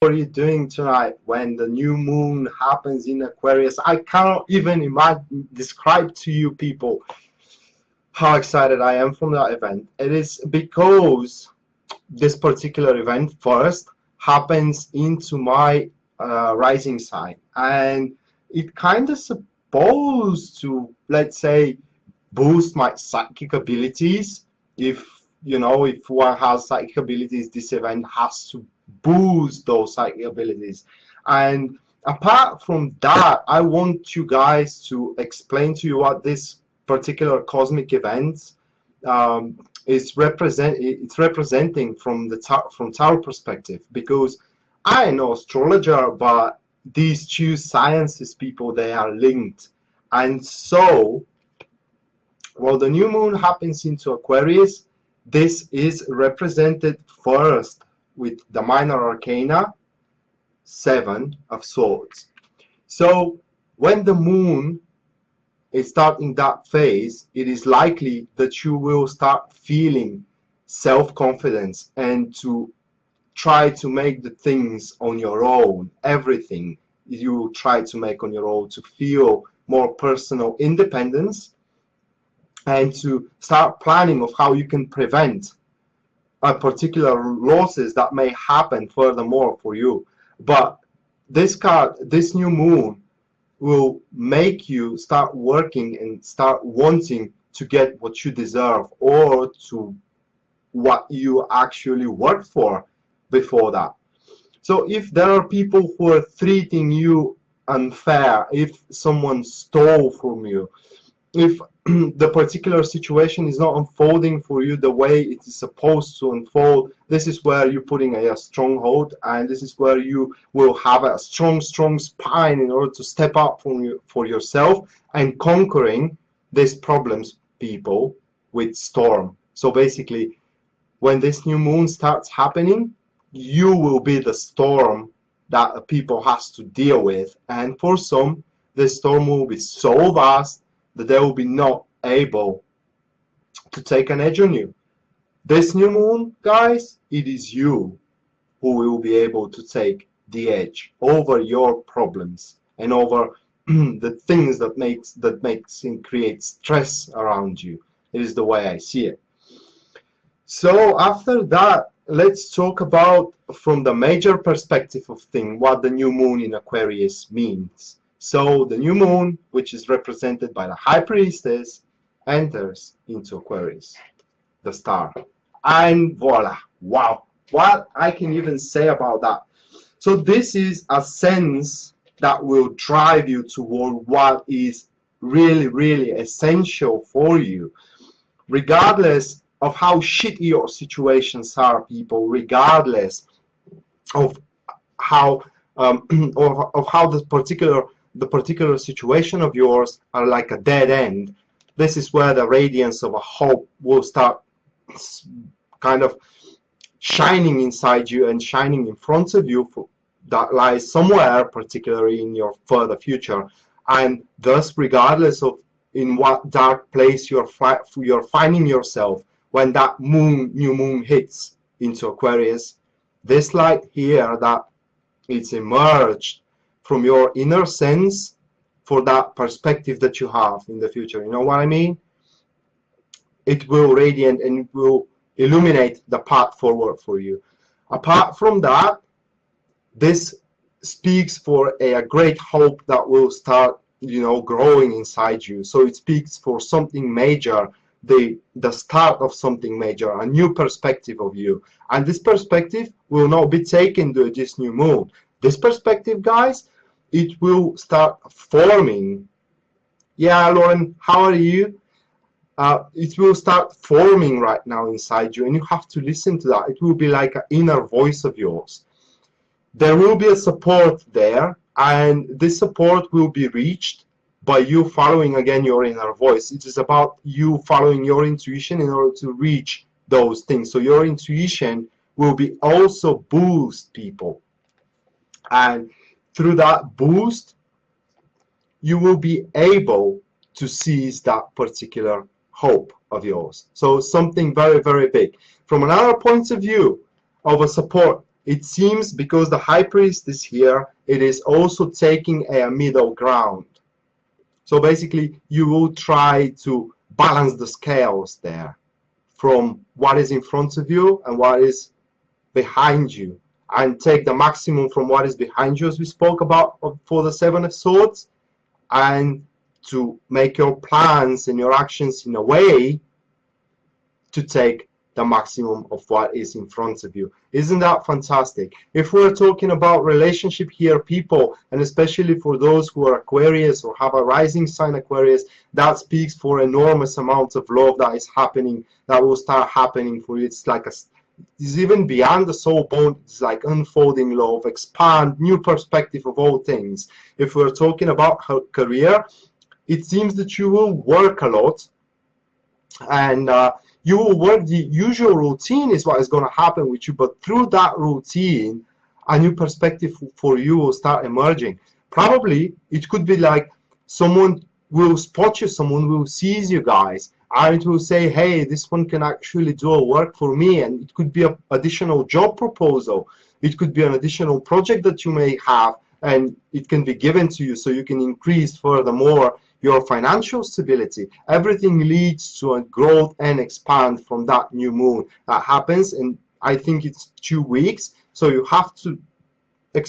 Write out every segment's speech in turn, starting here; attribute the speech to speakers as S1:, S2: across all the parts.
S1: What are you doing tonight when the new moon happens in Aquarius? I cannot even imagine, describe to you people how excited I am from that event. It is because this particular event first happens into my rising sign, and it kind of supposed to, let's say, boost my psychic abilities. If you know, if one has psychic abilities, this event has to boost those psychic abilities. And apart from that, I want you guys to explain to you what this particular cosmic event it's representing from the from Tarot perspective, because I am no astrologer, but these two sciences, people, they are linked. And so, while the new moon happens into Aquarius, this is represented first with the minor arcana, 7 of Swords. So when the moon is starting that phase, it is likely that you will start feeling self-confidence and to try to make the things on your own. Everything you will try to make on your own, to feel more personal independence and to start planning of how you can prevent a particular losses that may happen furthermore for you. But this card, this new moon, will make you start working and start wanting to get what you deserve, or to what you actually worked for before that. So if there are people who are treating you unfair, if someone stole from you, if the particular situation is not unfolding for you the way it is supposed to unfold, this is where you're putting a stronghold, and this is where you will have a strong spine in order to step up for yourself and conquering these problems, people, with storm. So basically, when this new moon starts happening, you will be the storm that people has to deal with. And for some, this storm will be so vast that they will be not able to take an edge on you. This new moon, guys, it is you who will be able to take the edge over your problems and over the things that makes and creates stress around you. It is the way I see it. So after that, let's talk about, from the major perspective of things, what the new moon in Aquarius means. So the new moon, which is represented by the High Priestess, enters into Aquarius, the star. And voila, wow, what I can even say about that. So this is a sense that will drive you toward what is really, really essential for you, regardless of how shitty your situations are, people, regardless of how the particular situation of yours are like a dead end. This is where the radiance of a hope will start kind of shining inside you and shining in front of you, that lies somewhere, particularly in your further future. And thus, regardless of in what dark place you're finding yourself when that new moon hits into Aquarius, this light here that it's emerged from your inner sense for that perspective that you have in the future. You know what I mean? It will radiate and it will illuminate the path forward for you. Apart from that, this speaks for a great hope that will start, you know, growing inside you. So it speaks for something major, the start of something major, a new perspective of you. And this perspective will not be taken to this new moon. This perspective, guys, it will start forming. Yeah, Lauren, how are you? It will start forming right now inside you, and you have to listen to that. It will be like an inner voice of yours. There will be a support there, and this support will be reached by you following again your inner voice. It is about you following your intuition in order to reach those things. So your intuition will be also boost, people. And through that boost, you will be able to seize that particular hope of yours. So something very, very big. From another point of view of a support, it seems because the High Priest is here, it is also taking a middle ground. So basically, you will try to balance the scales there from what is in front of you and what is behind you, and take the maximum from what is behind you, as we spoke about for the Seven of Swords, and to make your plans and your actions in a way to take the maximum of what is in front of you. Isn't that fantastic? If we're talking about relationship here, people, and especially for those who are Aquarius or have a rising sign Aquarius, that speaks for enormous amounts of love that is happening, that will start happening for you. It's like it's even beyond the soul bond. It's like unfolding love, expand, new perspective of all things. If we're talking about her career, it seems that you will work a lot, and you will work the usual routine is what is going to happen with you, but through that routine, a new perspective for you will start emerging. Probably it could be like someone will spot you, someone will seize you guys, and it will say, hey, this one can actually do a work for me, and it could be an additional job proposal. It could be an additional project that you may have, and it can be given to you so you can increase furthermore your financial stability. Everything leads to a growth and expand from that new moon. That happens, and I think it's 2 weeks. So you have to,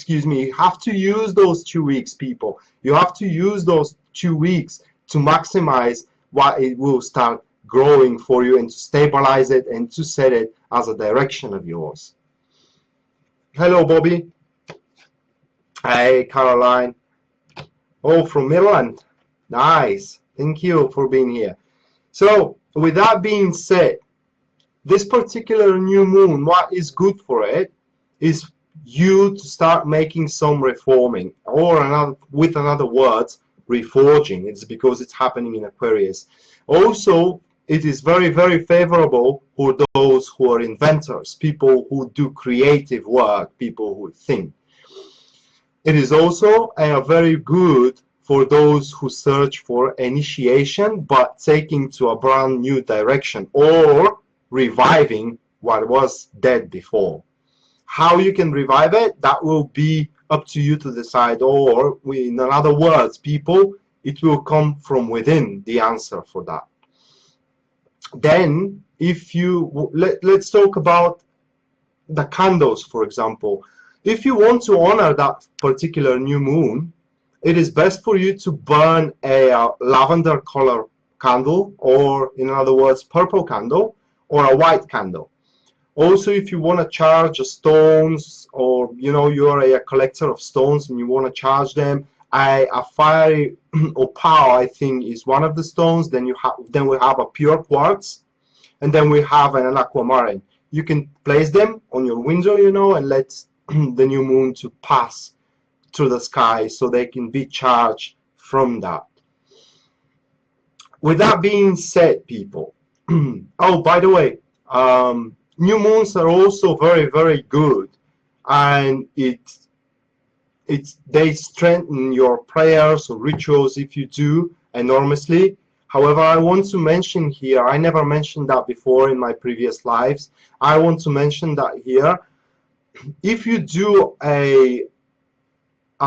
S1: you have to use those 2 weeks, people. You have to use those 2 weeks to maximize what it will start growing for you, and to stabilize it and to set it as a direction of yours. Hello, Bobby. Hey, Caroline. Oh, from Maryland. Nice. Thank you for being here. So with that being said, this particular new moon, what is good for it is you to start making some reforming, or with another words, reforging. It's because it's happening in Aquarius. Also, it is very, very favorable for those who are inventors, people who do creative work, people who think. It is also very good for those who search for initiation, but taking to a brand new direction, or reviving what was dead before. How you can revive it, that will be up to you to decide, or in other words, people, it will come from within, the answer for that. Then, if you, let's talk about the candles, for example. If you want to honor that particular new moon, it is best for you to burn a lavender color candle, or in other words, purple candle, or a white candle. Also, if you want to charge stones, or you're a collector of stones and you want to charge them, a fiery opal, I think, is one of the stones. Then we have a pure quartz, and then we have an aquamarine. You can place them on your window, and let the new moon to pass through the sky, so they can be charged from that. With that being said, people, oh, by the way, new moons are also very, very good, and they strengthen your prayers or rituals if you do enormously. However, I want to mention here, I never mentioned that before in my previous lives. I want to mention that here. If you do a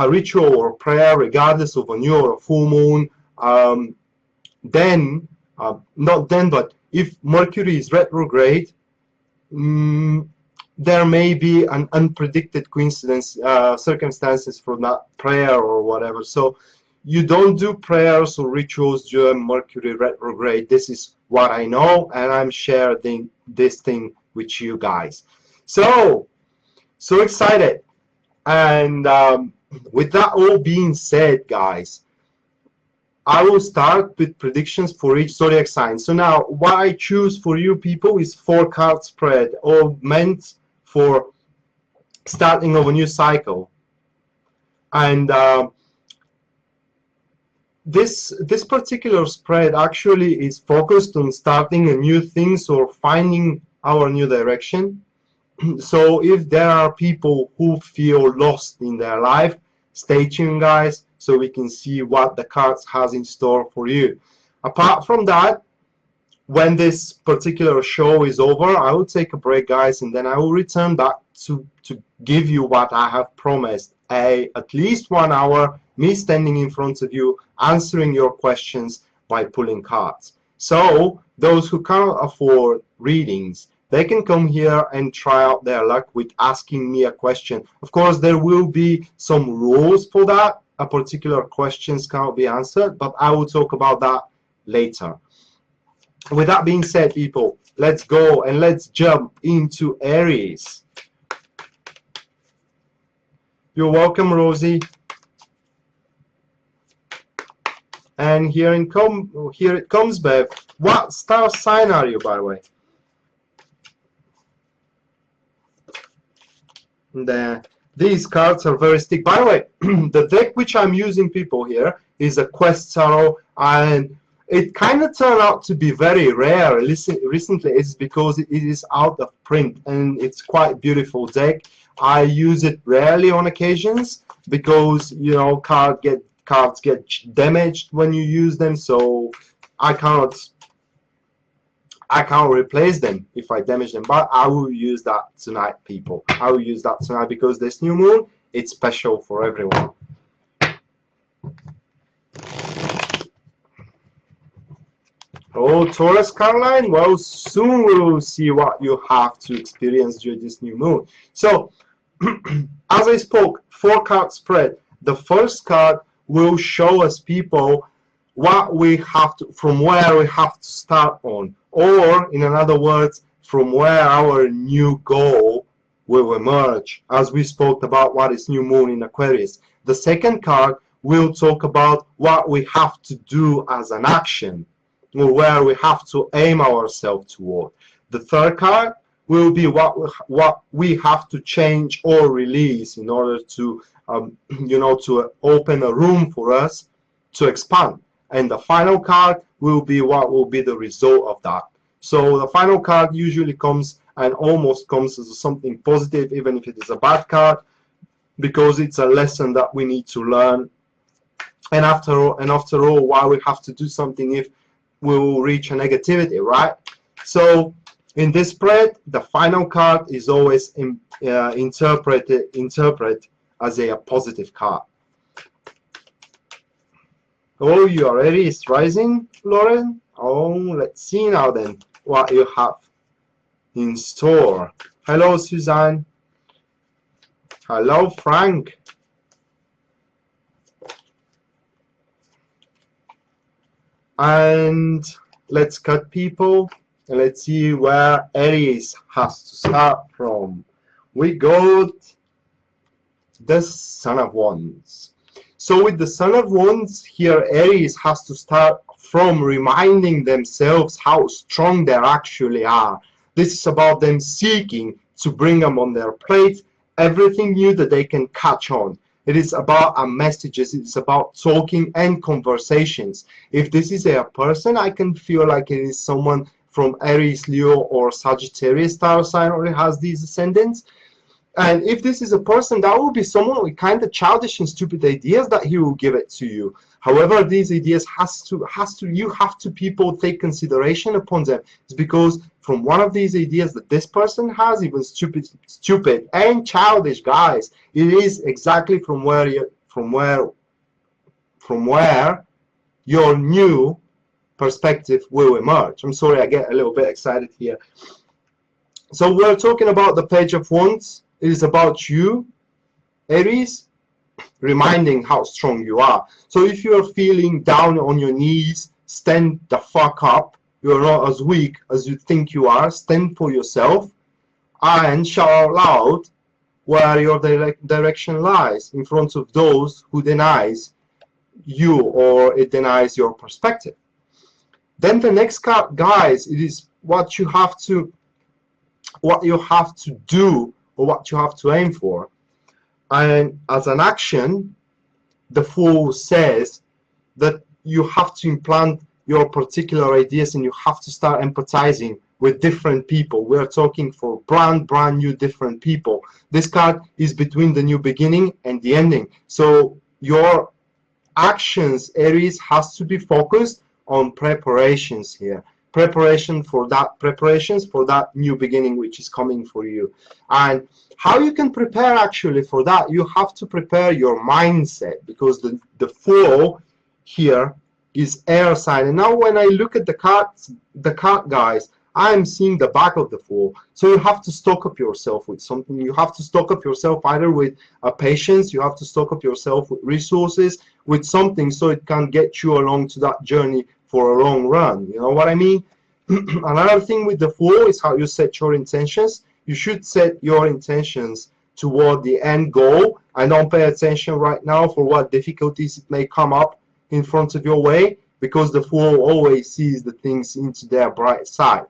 S1: ritual or prayer, regardless of a new or a full moon, but if Mercury is retrograde, there may be an unpredicted coincidence, circumstances for that prayer or whatever. So you don't do prayers or rituals during Mercury retrograde. This is what I know, and I'm sharing this thing with you guys. So excited. And with that all being said, guys, I will start with predictions for each zodiac sign. So now, what I choose for you people is 4-card spread, all meant for starting of a new cycle. And this particular spread actually is focused on starting a new things or finding our new direction. So if there are people who feel lost in their life, stay tuned, guys, so we can see what the cards has in store for you. Apart from that, when this particular show is over, I will take a break, guys, and then I will return back to give you what I have promised, at least 1 hour, me standing in front of you, answering your questions by pulling cards. So those who cannot afford readings, they can come here and try out their luck with asking me a question. Of course, there will be some rules for that. A particular questions cannot be answered, but I will talk about that later. With that being said, people, let's go and let's jump into Aries. You're welcome, Rosie. And here it comes, babe. What star sign are you, by the way? These cards are very thick. By the way, the deck which I'm using, people, here is a Quest Tarot, and it kind of turned out to be very rare recently. It's because it is out of print, and it's quite beautiful deck. I use it rarely on occasions because, you know, cards get damaged when you use them, so I can't replace them if I damage them. But I will use that tonight, people. I will use that tonight because this new moon, it's special for everyone. Oh, Taurus, Caroline, well, soon we will see what you have to experience during this new moon. So, as I spoke, 4-card spread. The first card will show us, people, what we have to, from where we have to start on, or in other words, from where our new goal will emerge, as we spoke about what is new moon in Aquarius. The second card will talk about what we have to do as an action, or where we have to aim ourselves toward. The third card will be what we have to change or release in order to you know, to open a room for us to expand. And the final card will be what will be the result of that. So the final card usually comes and almost comes as something positive, even if it is a bad card, because it's a lesson that we need to learn. And after all, why we have to do something if we will reach a negativity, right? So in this spread, the final card is always interpreted as a positive card. Oh, you are Aries rising, Lauren? Oh, let's see now then what you have in store. Hello, Suzanne. Hello, Frank. And let's cut, people, and let's see where Aries has to start from. We got the Son of Wands. So with the Son of Wands here, Aries has to start from reminding themselves how strong they actually are. This is about them seeking to bring them on their plate everything new that they can catch on. It is about messages. It's about talking and conversations. If this is a person, I can feel like it is someone from Aries, Leo, or Sagittarius star sign already has these ascendants. And if this is a person, that will be someone with kind of childish and stupid ideas that he will give it to you. However, these ideas you have to, people, take consideration upon them. It's because from one of these ideas that this person has, even stupid and childish, guys, it is exactly from where your new perspective will emerge. I'm sorry, I get a little bit excited here. So we're talking about the Page of Wands. It is about you, Aries, reminding how strong you are. So if you're feeling down on your knees, stand the fuck up. You're not as weak as you think you are. Stand for yourself and shout out loud where your direction lies in front of those who denies you or it denies your perspective. Then the next card, guys, it is what you have to do, or what you have to aim for. And as an action, the Fool says that you have to implant your particular ideas and you have to start empathizing with different people. We're talking for brand new different people. This card is between the new beginning and the ending. So your actions, Aries, has to be focused on preparations here. Preparations for that new beginning which is coming for you. And How you can prepare actually for that? You have to prepare your mindset, because the Fool here is air sign. And now when I look at the card, guys, I'm seeing the back of the Fool. So you have to stock up yourself with something. You have to stock up yourself either with patience, you have to stock up yourself with resources, with something, so it can get you along to that journey for a long run. You know what I mean? Another thing with the Fool is how you set your intentions. You should set your intentions toward the end goal, and don't pay attention right now for what difficulties it may come up in front of your way, because the Fool always sees the things into their bright side.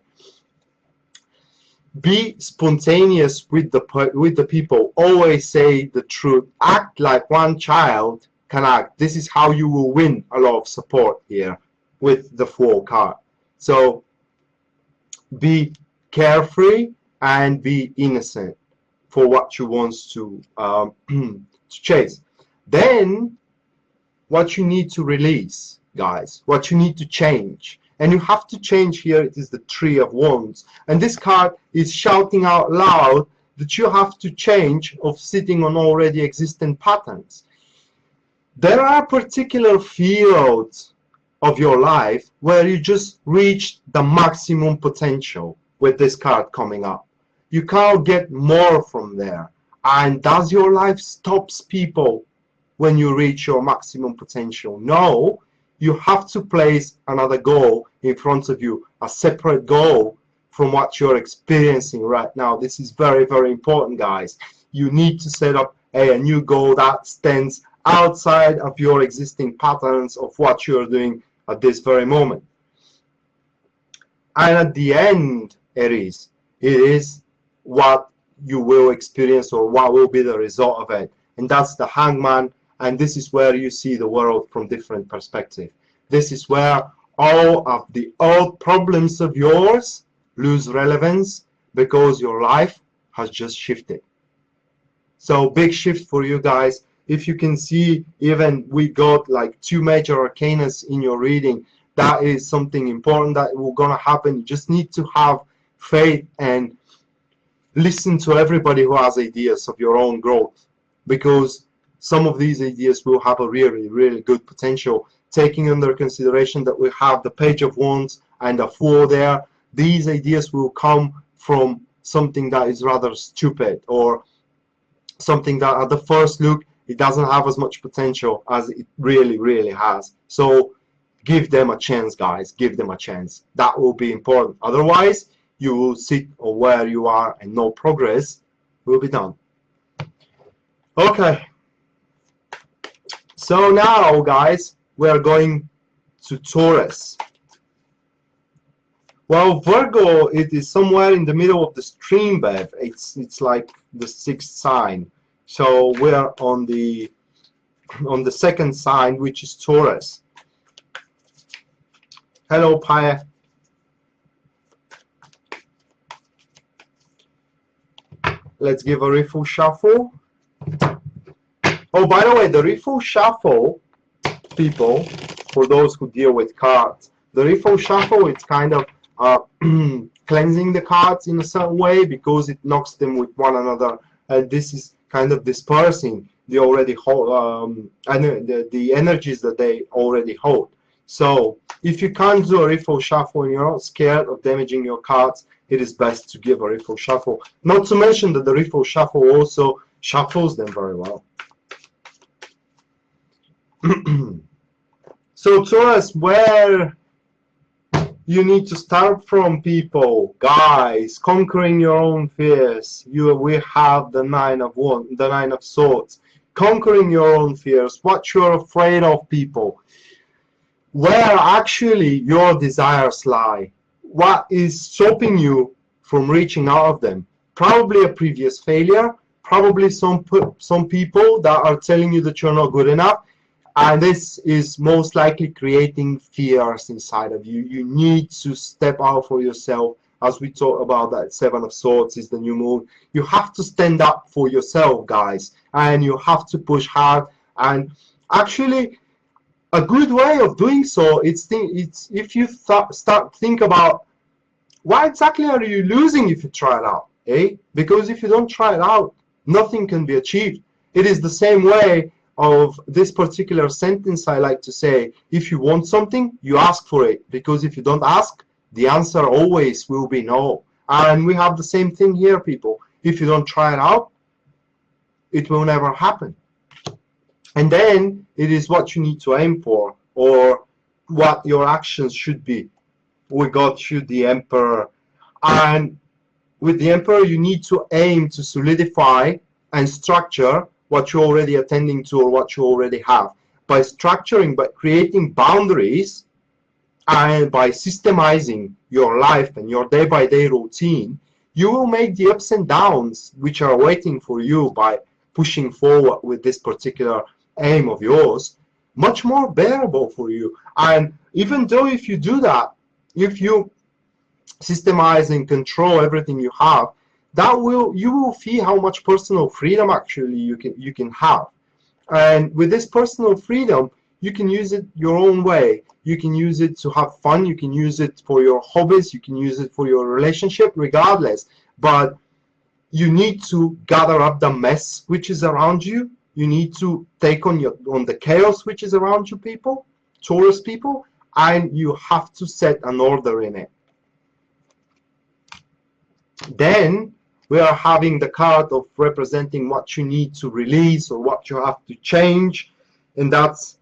S1: Be spontaneous with the people. Always say the truth. Act like one child can act. This is how you will win a lot of support here with the Fool card. So be carefree and be innocent for what you want to chase. Then what you need to release, guys, what you need to change. And you have to change here, it is the Three of Wands. And this card is shouting out loud that you have to change of sitting on already existing patterns. There are particular fields of your life where you just reach the maximum potential with this card coming up. You can't get more from there. And does your life stops people when you reach your maximum potential? No. You have to place another goal in front of you, a separate goal from what you're experiencing right now. This is very, very important, guys. You need to set up a new goal that stands outside of your existing patterns of what you're doing at this very moment. And at the end, Aries, it is what you will experience, or what will be the result of it. And that's the Hangman. And this is where you see the world from different perspective. This is where all of the old problems of yours lose relevance, because your life has just shifted. So big shift for you guys. If you can see, even we got like 2 major arcanas in your reading. That is something important that will gonna happen. You just need to have faith and listen to everybody who has ideas of your own growth, because some of these ideas will have a really, really good potential. Taking under consideration that we have the Page of Wands and the Fool there, these ideas will come from something that is rather stupid, or something that at the first look it doesn't have as much potential as it really, really has. So give them a chance, guys. Give them a chance. That will be important. Otherwise, you will sit where you are and no progress will be done. Okay. So now, guys, we are going to Taurus. Well, Virgo, it is somewhere in the middle of the stream bed. It's like the 6th sign. So we are on the 2nd sign, which is Taurus. Hello, Pi. Let's give a riffle shuffle. Oh, by the way, the riffle shuffle, people, for those who deal with cards, the riffle shuffle, it's kind of cleansing the cards in a certain way, because it knocks them with one another, and this is kind of dispersing the already hold, the energies that they already hold. So if you can't do a riffle shuffle and you're not scared of damaging your cards, it is best to give a riffle shuffle. Not to mention that the riffle shuffle also shuffles them very well. So Taurus, where you need to start from, people, guys, conquering your own fears. We have the 9 of Swords, conquering your own fears, what you're afraid of, people, where actually your desires lie, what is stopping you from reaching out of them. Probably a previous failure, probably some people that are telling you that you're not good enough. And this is most likely creating fears inside of you. You need to step out for yourself. As we talk about, that 7 of Swords is the new moon. You have to stand up for yourself, guys. And you have to push hard. And actually, a good way of doing so, it's if you start think about what exactly are you losing if you try it out. Because if you don't try it out, nothing can be achieved. It is the same way of this particular sentence I like to say. If you want something, you ask for it. Because if you don't ask, the answer always will be no. And we have the same thing here, people. If you don't try it out, it will never happen. And then it is what you need to aim for, or what your actions should be. We got you the Emperor. And with the Emperor, you need to aim to solidify and structure what you're already attending to or what you already have. By structuring, by creating boundaries, and by systemizing your life and your day-by-day routine, you will make the ups and downs which are waiting for you by pushing forward with this particular aim of yours much more bearable for you. And even though if you do that, if you systemize and control everything you have, you will feel how much personal freedom actually you can have. And with this personal freedom, you can use it your own way. You can use it to have fun. You can use it for your hobbies. You can use it for your relationship, regardless. But you need to gather up the mess which is around you. You need to take on the chaos which is around you, people, Taurus people, and you have to set an order in it. Then we are having the card of representing what you need to release or what you have to change, and that's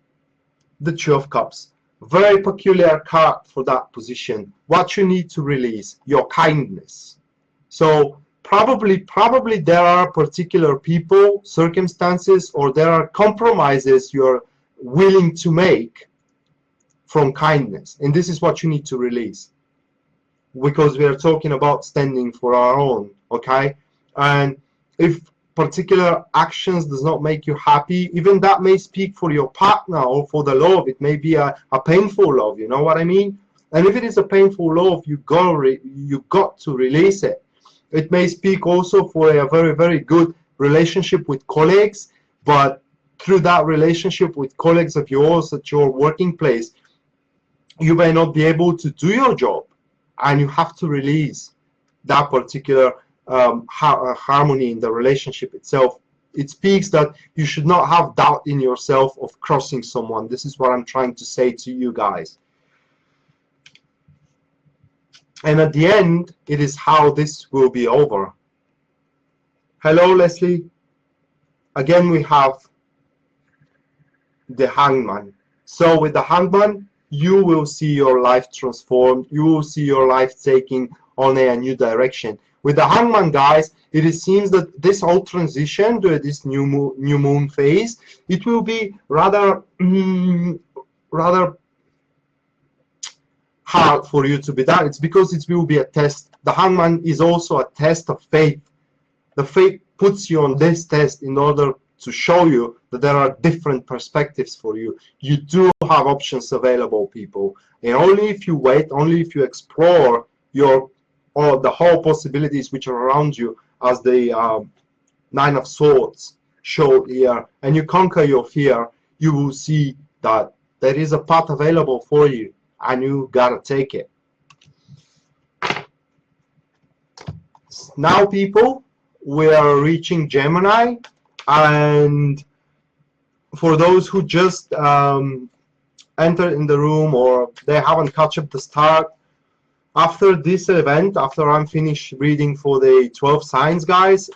S1: the Two of Cups. Very peculiar card for that position. What you need to release, your kindness. So probably there are particular people, circumstances, or there are compromises you're willing to make from kindness, and this is what you need to release, because we are talking about standing for our own. Okay, and if particular actions does not make you happy, even that may speak for your partner or for the love. It may be a painful love, you know what I mean? And if it is a painful love, you got to release it. It may speak also for a very, very good relationship with colleagues, but through that relationship with colleagues of yours at your working place, you may not be able to do your job, and you have to release that particular harmony in the relationship itself. It speaks that you should not have doubt in yourself of crossing someone. This is what I'm trying to say to you guys. And at the end, it is how this will be over. Hello, Leslie. Again, we have the Hangman. So with the Hangman, you will see your life transformed. You will see your life taking on a new direction. With the Hangman, guys, it seems that this whole transition to this new moon phase, it will be rather hard for you to be done. It's because it will be a test. The Hangman is also a test of faith. The faith puts you on this test in order to show you that there are different perspectives for you. You do have options available, people. And only if you wait, only if you explore the whole possibilities which are around you, as the Nine of Swords showed here, and you conquer your fear, you will see that there is a path available for you, and you gotta take it. Now, people, we are reaching Gemini, and for those who just entered in the room or they haven't caught up the start, after this event, after I'm finished reading for the 12 signs, guys,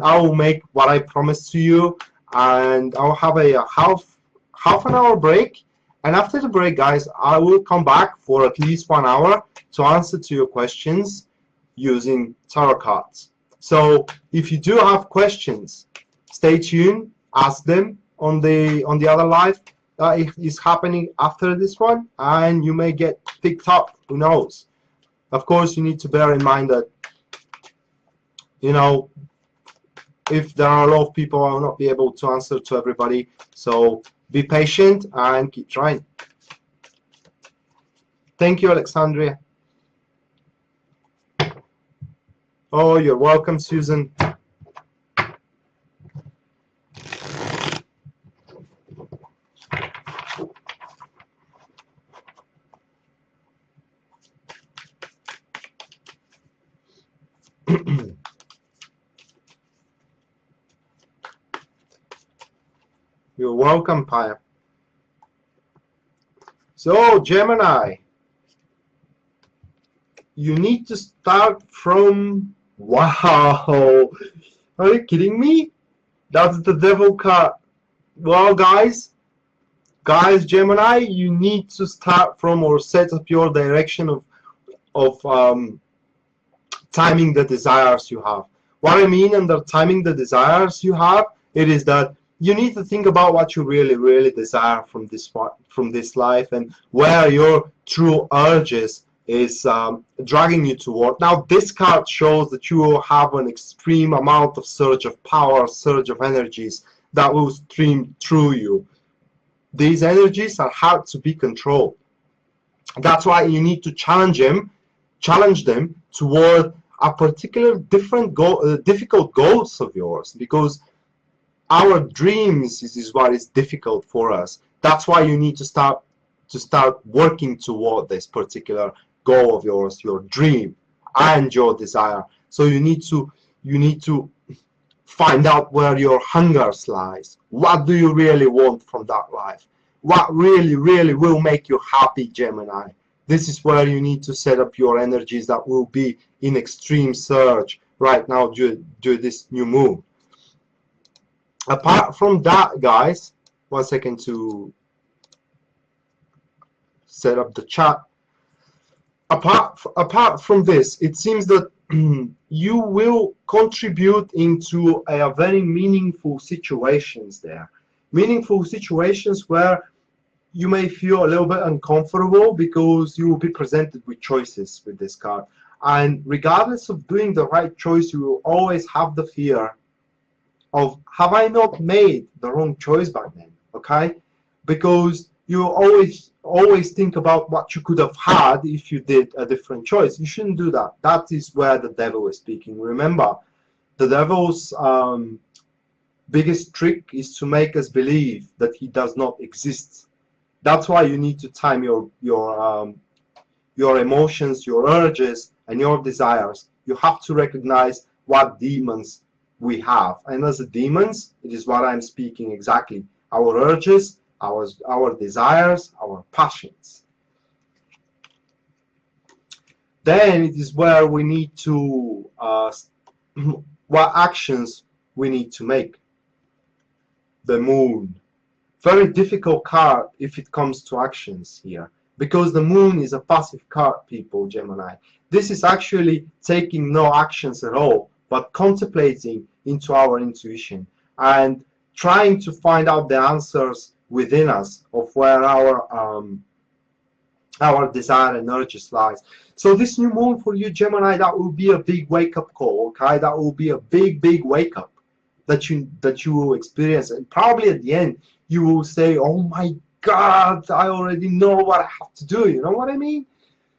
S1: I will make what I promised to you, and I'll have a half an hour break. And after the break, guys, I will come back for at least 1 hour to answer to your questions using tarot cards. So if you do have questions, stay tuned, ask them on the other live that is happening after this one, and you may get picked up, who knows. Of course, you need to bear in mind that, you know, if there are a lot of people, I will not be able to answer to everybody. So be patient and keep trying. Thank you, Alexandria. Oh, you're welcome, Susan. You're welcome, Paya. So, Gemini, you need to start from... Wow! Are you kidding me? That's the devil card. Well, guys, Gemini, you need to start from or set up your direction of timing the desires you have. What I mean under timing the desires you have, it is that you need to think about what you really desire from this life, and where your true urges is dragging you toward. Now, this card shows that you will have an extreme amount of surge of power, surge of energies that will stream through you. These energies are hard to be controlled. That's why you need to challenge them toward a particular difficult goals of yours, because our dreams is what is difficult for us. That's why you need to start working toward this particular goal of yours, your dream and your desire. So you need to find out where your hunger lies. What do you really want from that life? What really will make you happy, Gemini? This is where you need to set up your energies that will be in extreme surge right now due to this new moon. Apart from that, guys, 1 second to set up the chat. Apart from this, it seems that you will contribute into a very meaningful situations there. Meaningful situations where you may feel a little bit uncomfortable, because you will be presented with choices with this card. And regardless of doing the right choice, you will always have the fear of, have I not made the wrong choice back then? Okay? Because you always think about what you could have had if you did a different choice. You shouldn't do that. That is where the devil is speaking. Remember, the devil's biggest trick is to make us believe that he does not exist. That's why you need to time your emotions, your urges, and your desires. You have to recognize what demons we have. And as the demons, it is what I'm speaking exactly. Our urges, our desires, our passions. Then it is where we need to, what actions we need to make. The moon. Very difficult card if it comes to actions here, because the moon is a passive card, people, Gemini. This is actually taking no actions at all, but contemplating into our intuition and trying to find out the answers within us of where our desire and urges lies. So this new moon for you, Gemini, that will be a big wake-up call, okay? That will be a big wake-up that you will experience, and probably at the end you will say, oh my God, I already know what I have to do. You know what I mean?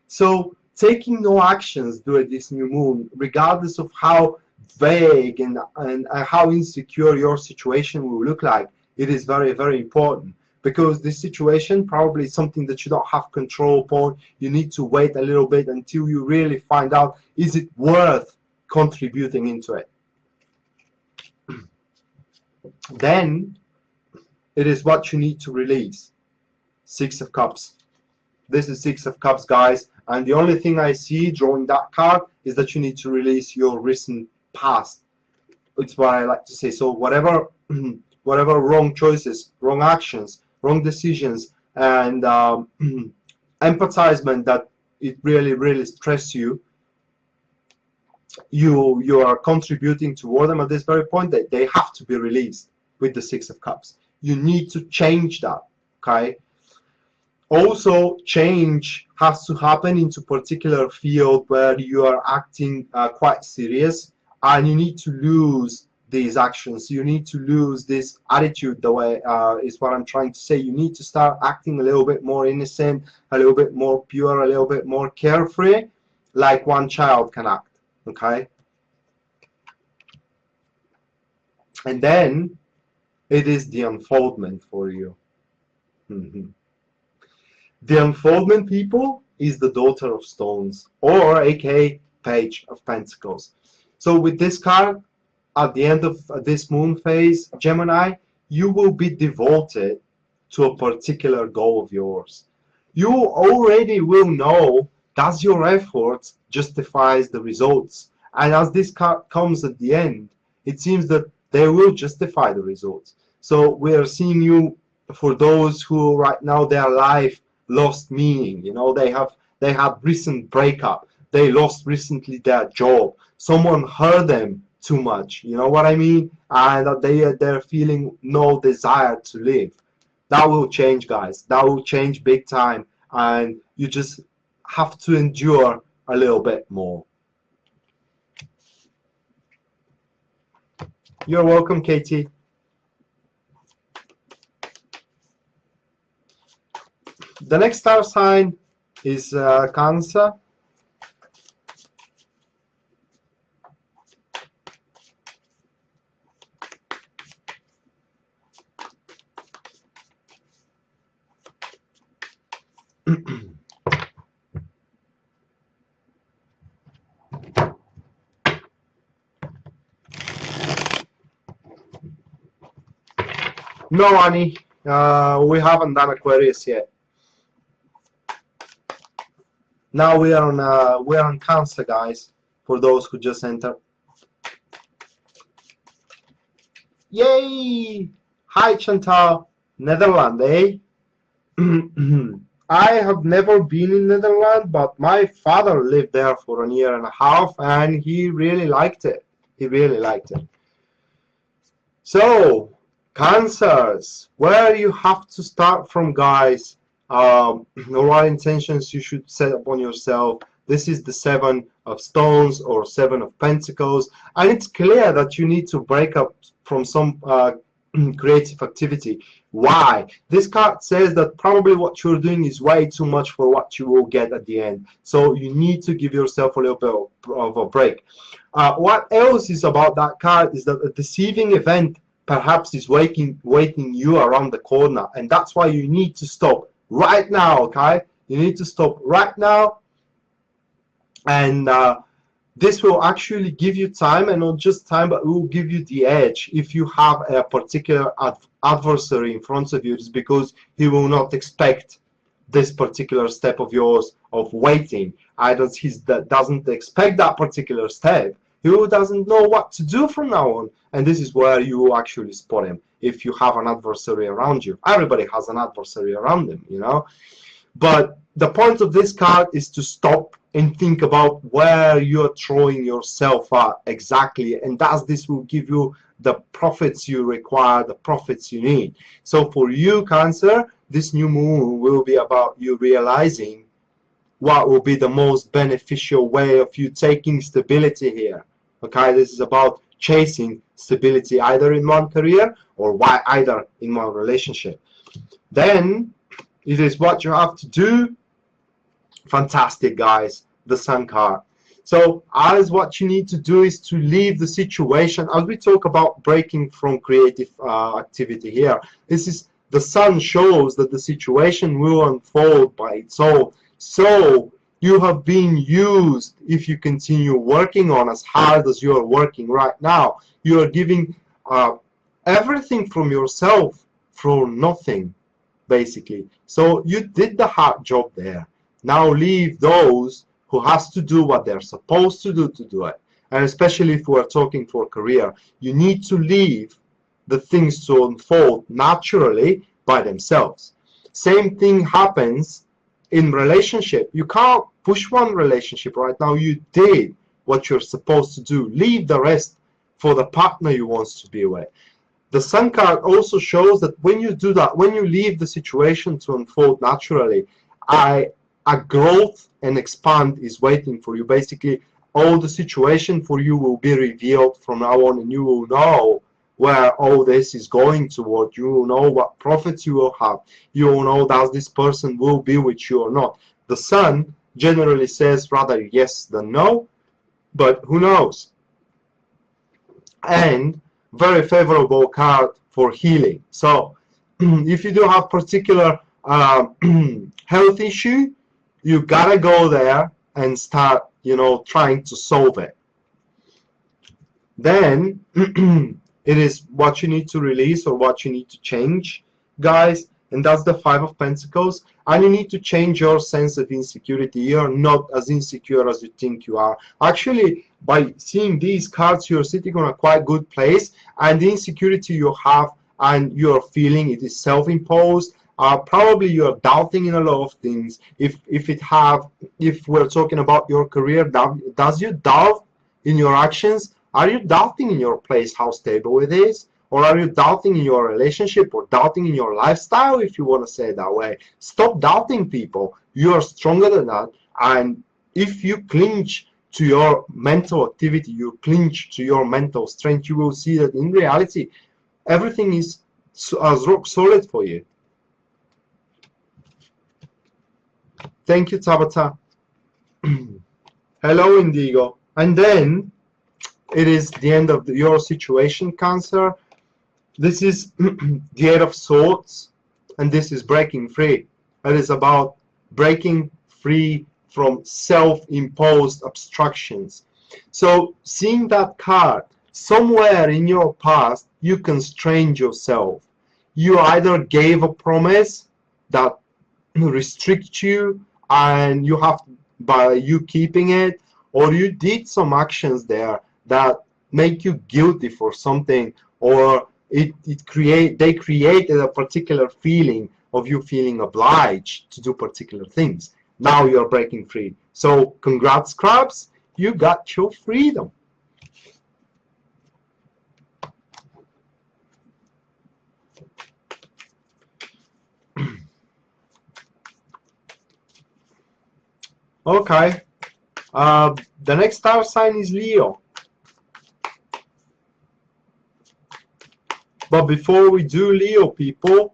S1: So taking no actions during this new moon, regardless of how vague and how insecure your situation will look like, it is very important, because this situation probably is something that you don't have control upon. You need to wait a little bit until you really find out, is it worth contributing into it? Then it is what you need to release. 6 of Cups. This is 6 of Cups, guys, and the only thing I see drawing that card is that you need to release your recent past. It's what I like to say. So whatever wrong choices, wrong actions, wrong decisions, and empathizement that it really stress you, you are contributing toward them at this very point, that they have to be released with the 6 of Cups. You need to change that, okay? Also, change has to happen into particular field where you are acting quite serious, and you need to lose these actions. You need to lose this attitude, the way is what I'm trying to say. You need to start acting a little bit more innocent, a little bit more pure, a little bit more carefree, like one child can act, okay? And then it is the unfoldment for you. The unfoldment, people, is the Daughter of Stones, or aka Page of Pentacles. So with this card, at the end of this moon phase, Gemini, you will be devoted to a particular goal of yours. You already will know that your effort justifies the results. And as this card comes at the end, it seems that they will justify the results. So we are seeing you for those who right now their life lost meaning. You know, they had recent breakup. They lost recently their job. Someone hurt them too much. You know what I mean? And that they're feeling no desire to live. That will change, guys. That will change big time. And you just have to endure a little bit more. You're welcome, Katie. The next star sign is Cancer. No, Annie, we haven't done Aquarius yet. Now we're on Cancer, guys. For those who just entered. Yay! Hi, Chantal. Netherlands, eh? I have never been in Netherlands, but my father lived there for a year and a half, and he really liked it. He really liked it. So, Cancers, where you have to start from, guys. What intentions you should set upon yourself. This is the 7 of Stones or 7 of Pentacles, and it's clear that you need to break up from some creative activity. Why? This card says that probably what you're doing is way too much for what you will get at the end. So you need to give yourself a little bit of a break. What else is about that card is that a deceiving event perhaps is waiting you around the corner, and that's why you need to stop right now. Okay, you need to stop right now, and this will actually give you time, and not just time, but it will give you the edge. If you have a particular adversary in front of you, it's because he will not expect this particular step of yours of waiting. Either he doesn't expect that particular step, he doesn't know what to do from now on, and this is where you will actually spot him. If you have an adversary around you, everybody has an adversary around them, you know. But the point of this card is to stop and think about where you're throwing yourself at exactly, and thus this will give you the profits you require, the profits you need. So for you, Cancer, this new moon will be about you realizing what will be the most beneficial way of you taking stability here. Okay, this is about chasing stability either in one career or either in one relationship. Then it is what you have to do. Fantastic, guys, the Sun card. So as what you need to do is to leave the situation, as we talk about breaking from creative activity here. This is the Sun shows that the situation will unfold by its own. So you have been used. If you continue working on as hard as you are working right now, you are giving everything from yourself for nothing, basically. So you did the hard job there. Now leave those who has to do what they're supposed to do it. And especially if we're talking for career, you need to leave the things to unfold naturally by themselves. Same thing happens in relationship. You can't push one relationship right now. You did what you're supposed to do. Leave the rest for the partner you want to be with. The Sun card also shows that when you do that, when you leave the situation to unfold naturally, a growth and expand is waiting for you. Basically, all the situation for you will be revealed from now on, and you will know where all this is going toward. You will know what profits you will have. You will know that this person will be with you or not. The Sun generally says rather yes than no, but who knows? And very favorable card for healing. So if you do have particular health issue, you gotta go there and start, you know, trying to solve it. Then It is what you need to release or what you need to change, guys. And that's the Five of Pentacles. And you need to change your sense of insecurity. You're not as insecure as you think you are. Actually, by seeing these cards, you're sitting on a quite good place. And the insecurity you have and you're feeling, it is self-imposed. Probably you're doubting in a lot of things. If we're talking about your career, does you doubt in your actions? Are you doubting in your place how stable it is? Or are you doubting in your relationship or doubting in your lifestyle, if you want to say it that way? Stop doubting people. You are stronger than that. And if you clinch to your mental activity, you clinch to your mental strength, you will see that in reality, everything is as rock solid for you. Thank you, Tabata. Hello, Indigo. And then it is the end of your situation, Cancer. This is the Eight of Swords, and this is breaking free. It is about breaking free from self-imposed obstructions. So seeing that card, somewhere in your past, you constrained yourself. You either gave a promise that restricts you and you have, by you keeping it, or you did some actions there that make you guilty for something, or they created a particular feeling of you feeling obliged to do particular things. Now you're breaking free. So congrats, Crabs, you got your freedom. Okay, the next star sign is Leo. But before we do Leo, people,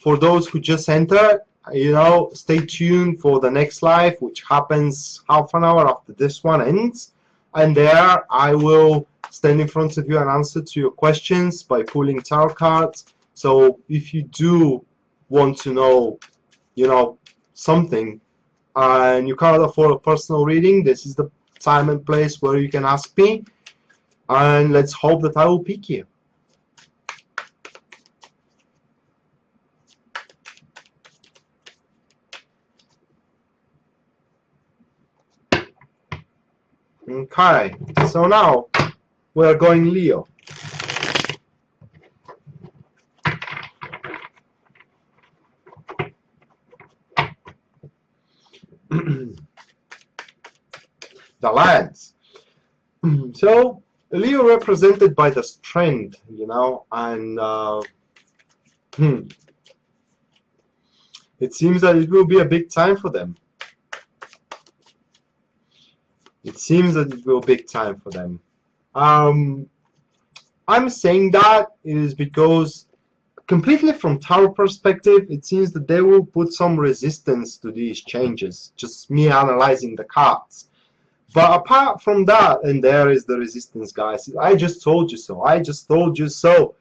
S1: for those who just entered, you know, stay tuned for the next live, which happens half an hour after this one ends. And there I will stand in front of you and answer to your questions by pulling tarot cards. So if you do want to know, you know, something, and you cannot afford a personal reading, this is the time and place where you can ask me. And let's hope that I will pick you. Okay, so now we're going Leo. The lands. So Leo represented by the strength, you know, and it seems that it will be a big time for them. It seems that it will be big time for them. I'm saying that is because completely from tarot perspective, it seems that they will put some resistance to these changes. Just me analyzing the cards. But apart from that, and there is the resistance, guys. I just told you so. I just told you so.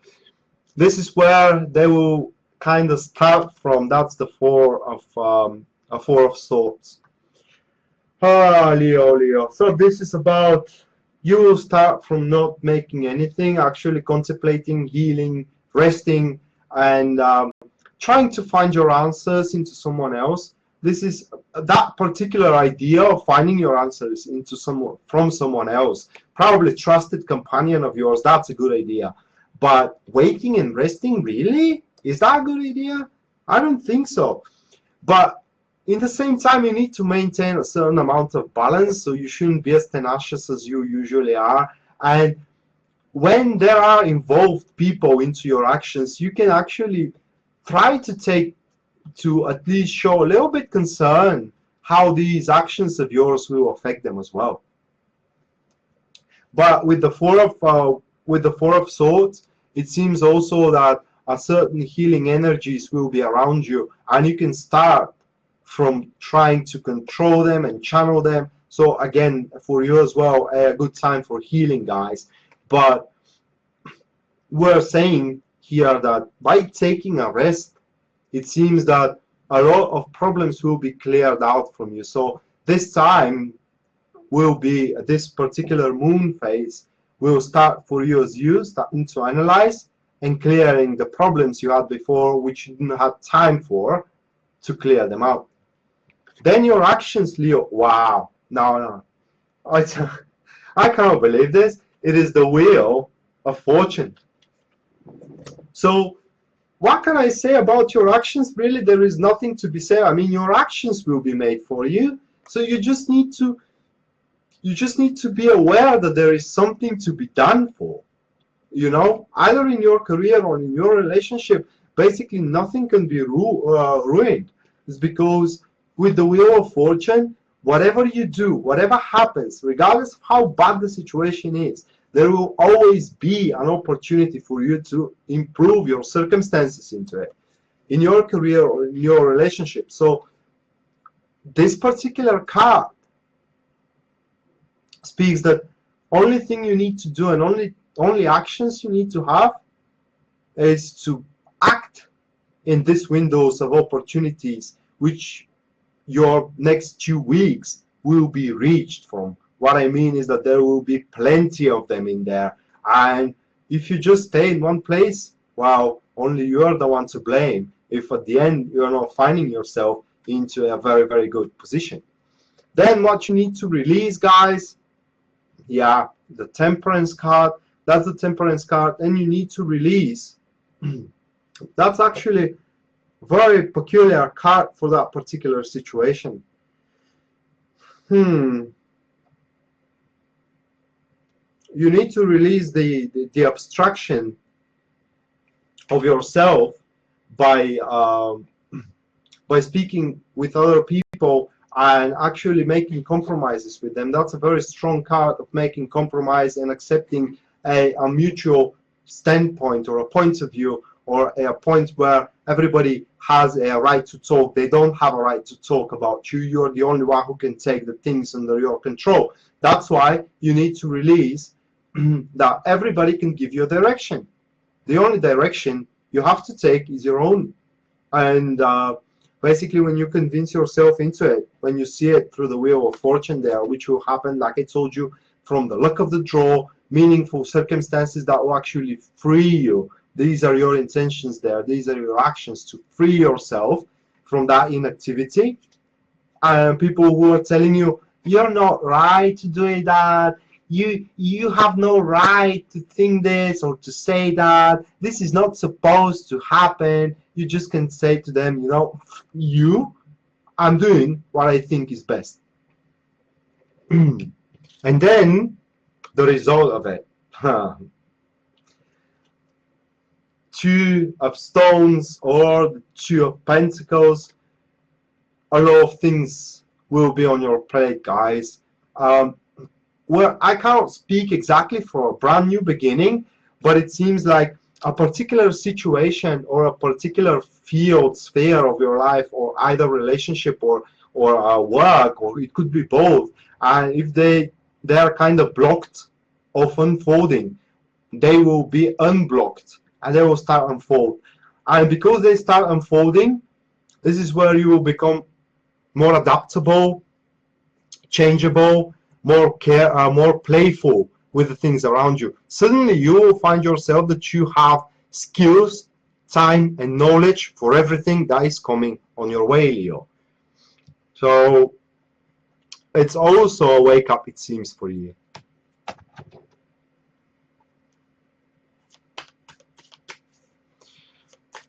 S1: This is where they will kind of start from. That's the Four of Swords. Leo. So this is about you will start from not making anything, actually contemplating, healing, resting, and trying to find your answers into someone else. This is that particular idea of finding your answers into from someone else, probably trusted companion of yours. That's a good idea. But waiting and resting, really? Is that a good idea? I don't think so. But in the same time, you need to maintain a certain amount of balance, so you shouldn't be as tenacious as you usually are. And when there are involved people into your actions, you can actually try to at least show a little bit concern how these actions of yours will affect them as well. But with the Four of Swords, it seems also that a certain healing energies will be around you, and you can start from trying to control them and channel them. So again, for you as well, a good time for healing, guys. But we're saying here that by taking a rest, it seems that a lot of problems will be cleared out from you. So this time will be, this particular moon phase will start for you starting to analyze and clearing the problems you had before, which you didn't have time for, to clear them out. Then your actions, Leo. Wow. No. I cannot believe this. It is the wheel of fortune. So what can I say about your actions? Really, there is nothing to be said. I mean, your actions will be made for you. So you just need to be aware that there is something to be done for. You know, either in your career or in your relationship, basically nothing can be ruined. It's because with the wheel of fortune, whatever you do, whatever happens, regardless of how bad the situation is, there will always be an opportunity for you to improve your circumstances into it, in your career or in your relationship. So this particular card speaks that only thing you need to do and only actions you need to have is to act in these windows of opportunities, which your next 2 weeks will be reached from. What I mean is that there will be plenty of them in there, and if you just stay in one place, well, only you're the one to blame if at the end you're not finding yourself into a very, very good position. Then what you need to release, guys, yeah, the Temperance card. That's the Temperance card. And you need to release. That's actually a very peculiar card for that particular situation. You need to release the obstruction of yourself by speaking with other people and actually making compromises with them. That's a very strong card of making compromise and accepting a mutual standpoint or a point of view, or a point where everybody has a right to talk. They don't have a right to talk about you. You're the only one who can take the things under your control. That's why you need to release that everybody can give you a direction. The only direction you have to take is your own. And basically, when you convince yourself into it, when you see it through the wheel of fortune there, which will happen, like I told you, from the luck of the draw, meaningful circumstances that will actually free you. These are your intentions there. These are your actions to free yourself from that inactivity. And people who are telling you, you're not right to do that. You have no right to think this or to say that. This is not supposed to happen. You just can say to them, you know, I'm doing what I think is best. And then the result of it. Two of stones or the two of pentacles. A lot of things will be on your plate, guys. Well, I cannot speak exactly for a brand new beginning, but it seems like a particular situation or a particular field, sphere of your life, or either relationship or work, or it could be both. And if they are kind of blocked of unfolding, they will be unblocked and they will start unfold. And because they start unfolding, this is where you will become more adaptable, changeable, more playful with the things around you. Suddenly you will find yourself that you have skills, time, and knowledge for everything that is coming on your way, Leo. So it's also a wake up, it seems, for you.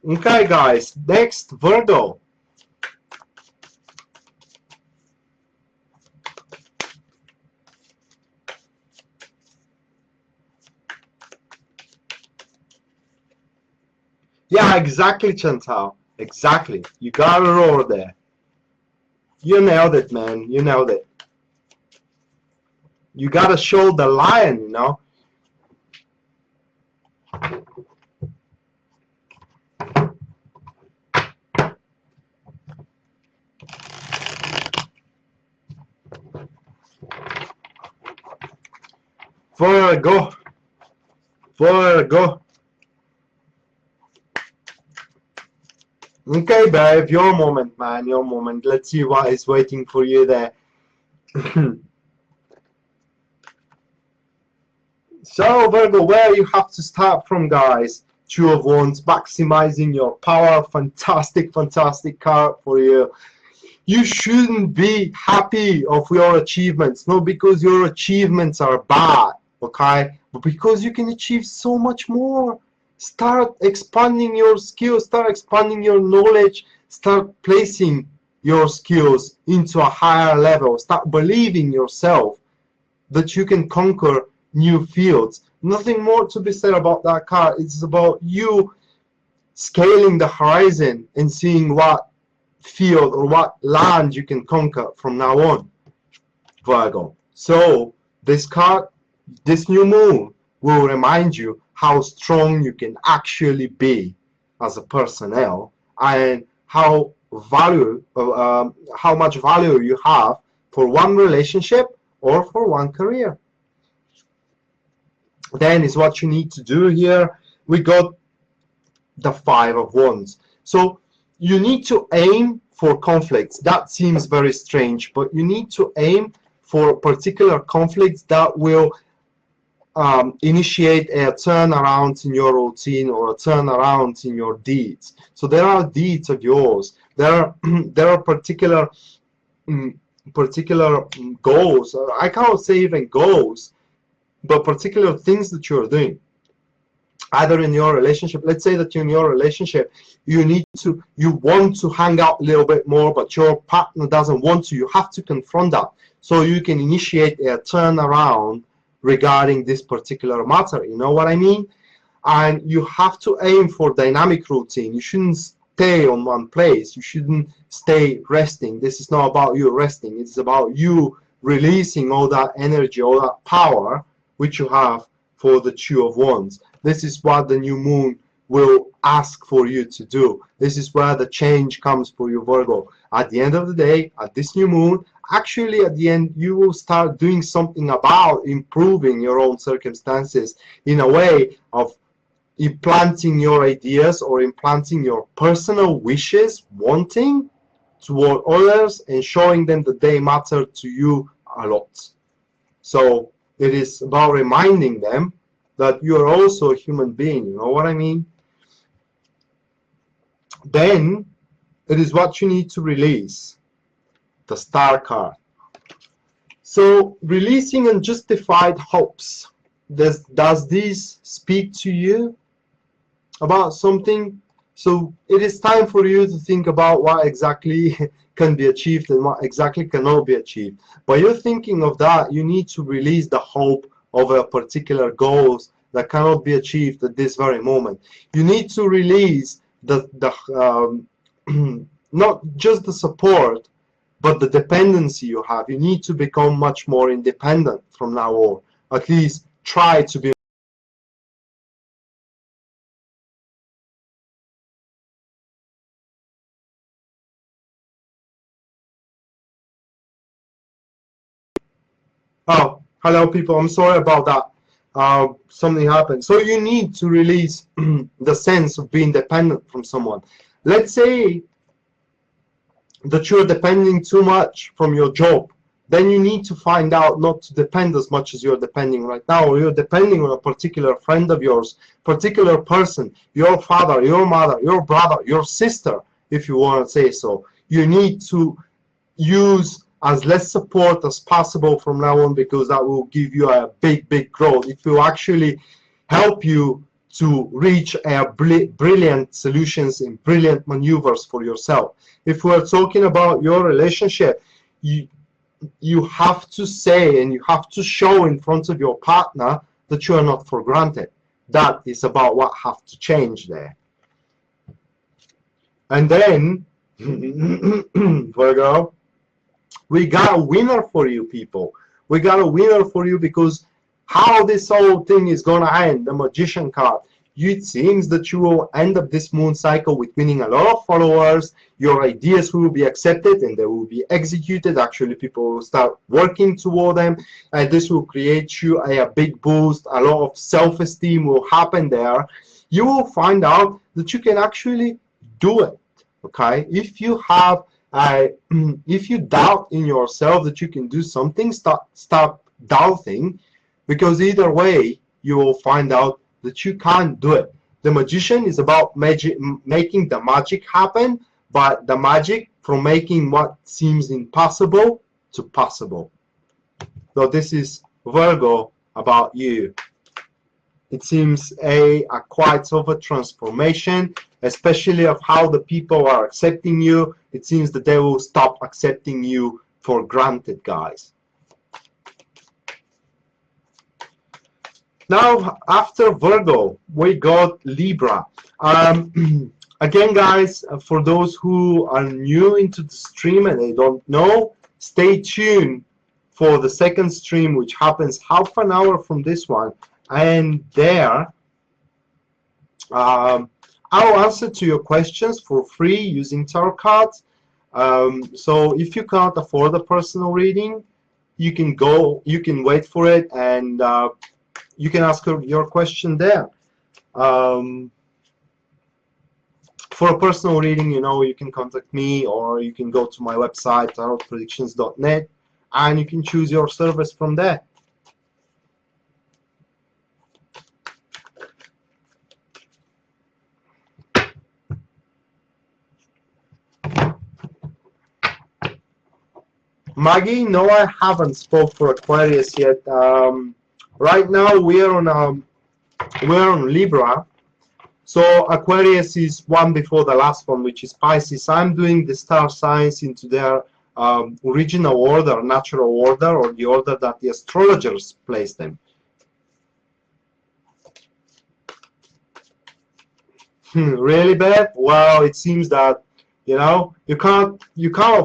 S1: Okay, guys, next, Virgo. Yeah, exactly, Chantal. Exactly. You got a roar there. You nailed it, man. You nailed it. You gotta show the lion, you know. Virgo. Virgo. Okay, babe, your moment, man, your moment. Let's see what is waiting for you there. So Virgo, where you have to start from, guys? Two of Wands, maximizing your power. Fantastic, fantastic card for you. You shouldn't be happy of your achievements, not because your achievements are bad, okay, but because you can achieve so much more. Start expanding your skills, start expanding your knowledge, start placing your skills into a higher level, start believing yourself that you can conquer new fields. Nothing more to be said about that card. It's about you scaling the horizon and seeing what field or what land you can conquer from now on, Virgo. So this card, this new moon, will remind you how strong you can actually be as a personnel, and how much value you have for one relationship or for one career. Then is what you need to do here. We got the Five of Wands. So you need to aim for conflicts. That seems very strange, but you need to aim for particular conflicts that will initiate a turnaround in your routine or a turnaround in your deeds. So there are deeds of yours. There are particular goals. I cannot say even goals, but particular things that you're doing, either in your relationship. Let's say that in your relationship you want to hang out a little bit more, but your partner doesn't want to. You have to confront that so you can initiate a turnaround regarding this particular matter. You know what I mean? And you have to aim for dynamic routine. You shouldn't stay on one place. You shouldn't stay resting. This is not about you resting. It's about you releasing all that energy, all that power which you have for the Two of Wands. This is what the new moon will ask for you to do. This is where the change comes for you, Virgo. At the end of the day, at this new moon, actually at the end, you will start doing something about improving your own circumstances in a way of implanting your ideas or implanting your personal wishes, wanting toward others, and showing them that they matter to you a lot. So it is about reminding them that you are also a human being. You know what I mean? Then it is what you need to release, the Star card. So releasing unjustified hopes. Does this speak to you about something? So it is time for you to think about what exactly can be achieved and what exactly cannot be achieved. By you thinking of that, you need to release the hope of a particular goals that cannot be achieved at this very moment. You need to release not just the support, but the dependency you have. You need to become much more independent from now on. At least try to be. Oh, hello people, I'm sorry about that. Something happened. So you need to release the sense of being dependent from someone. Let's say that you're depending too much from your job. Then you need to find out not to depend as much as you're depending right now, or you're depending on a particular friend of yours, particular person, your father, your mother, your brother, your sister, if you want to say so. You need to use as less support as possible from now on, because that will give you a big growth. It will actually help you to reach brilliant solutions and brilliant maneuvers for yourself. If we're talking about your relationship, you have to say and you have to show in front of your partner that you are not for granted. That is about what have to change there. And then Virgo, we got a winner for you, people. We got a winner for you, because how this whole thing is gonna end, the Magician card. It seems that you will end up this moon cycle with winning a lot of followers. Your ideas will be accepted and they will be executed. Actually, people will start working toward them, and this will create you a big boost. A lot of self-esteem will happen there. You will find out that you can actually do it. Okay, if you have if you doubt in yourself that you can do something, stop doubting, because either way you will find out that you can't do it. The magician is about making the magic happen, but the magic from making what seems impossible to possible. So this is Virgo about you. It seems a quite of a transformation, especially of how the people are accepting you. It seems that they will stop accepting you for granted, guys. Now, after Virgo, we got Libra. Again, guys, for those who are new into the stream and they don't know, stay tuned for the second stream, which happens half an hour from this one. And there, I'll answer to your questions for free using tarot cards. So if you can't afford a personal reading, you can wait for it, and you can ask your question there. For a personal reading, you can contact me, or you can go to my website, tarotpredictions.net, and you can choose your service from there. Maggie, no, I haven't spoke for Aquarius yet. Right now we're on Libra, so Aquarius is one before the last one, which is Pisces. I'm doing the star signs into their original order, natural order, or the order that the astrologers place them. Really bad? Well, it seems that you can't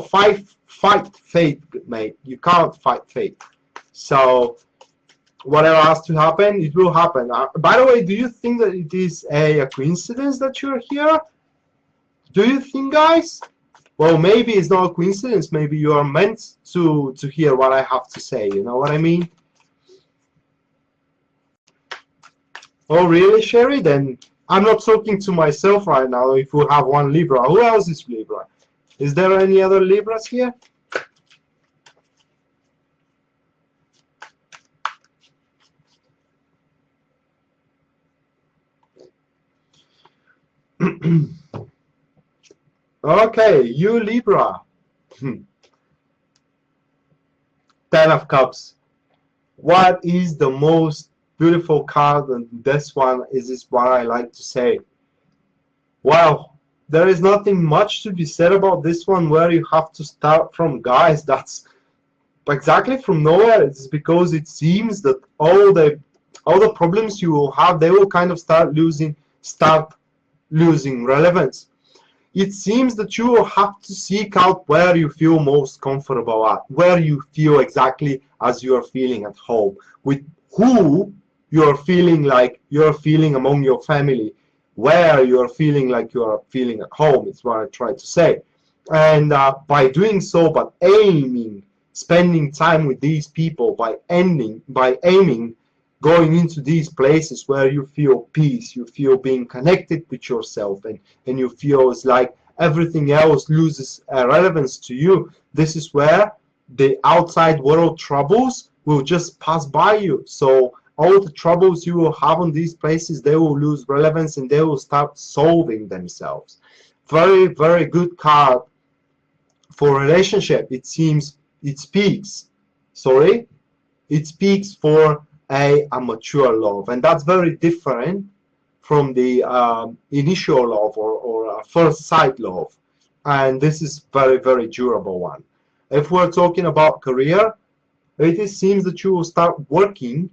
S1: fight fate, mate. You can't fight fate. So whatever has to happen, it will happen. By the way, do you think that it is a coincidence that you're here? Do you think, guys? Well, maybe it's not a coincidence. Maybe you are meant to hear what I have to say. You know what I mean? Oh, really, Sherry? Then I'm not talking to myself right now. If we have one Libra, who else is Libra? Is there any other Libras here? Okay, you Libra. 10 of Cups. What is the most beautiful card? And this one is what I like to say. Wow, there is nothing much to be said about this one, where you have to start from, guys. That's exactly from nowhere. It's because it seems that all the problems you will have, they will kind of start losing relevance. It seems that you will have to seek out where you feel most comfortable at, where you feel exactly as you are feeling at home, with who you are feeling like you're feeling among your family, where you are feeling like you are feeling at home. It's what I try to say. And by doing so, but spending time with these people, by aiming, going into these places where you feel peace, you feel being connected with yourself, and you feel it's like everything else loses relevance to you. This is where the outside world troubles will just pass by you. So all the troubles you will have on these places, they will lose relevance and they will start solving themselves. Very, very good card for relationship. It seems it speaks for a mature love, and that's very different from the initial love or first sight love, and this is very, very durable one. If we're talking about career, it seems that you will start working,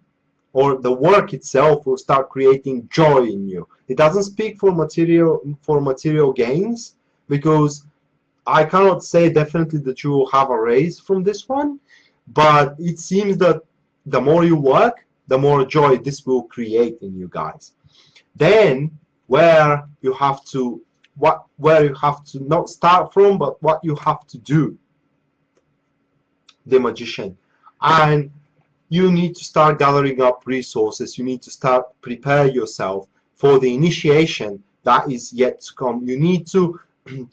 S1: or the work itself will start creating joy in you. It doesn't speak for material gains, because I cannot say definitely that you will have a raise from this one, but it seems that the more you work, the more joy this will create in you guys. Then where you have to not start from, but what you have to do, the Magician. And you need to start gathering up resources. You need to start prepare yourself for the initiation that is yet to come. You need to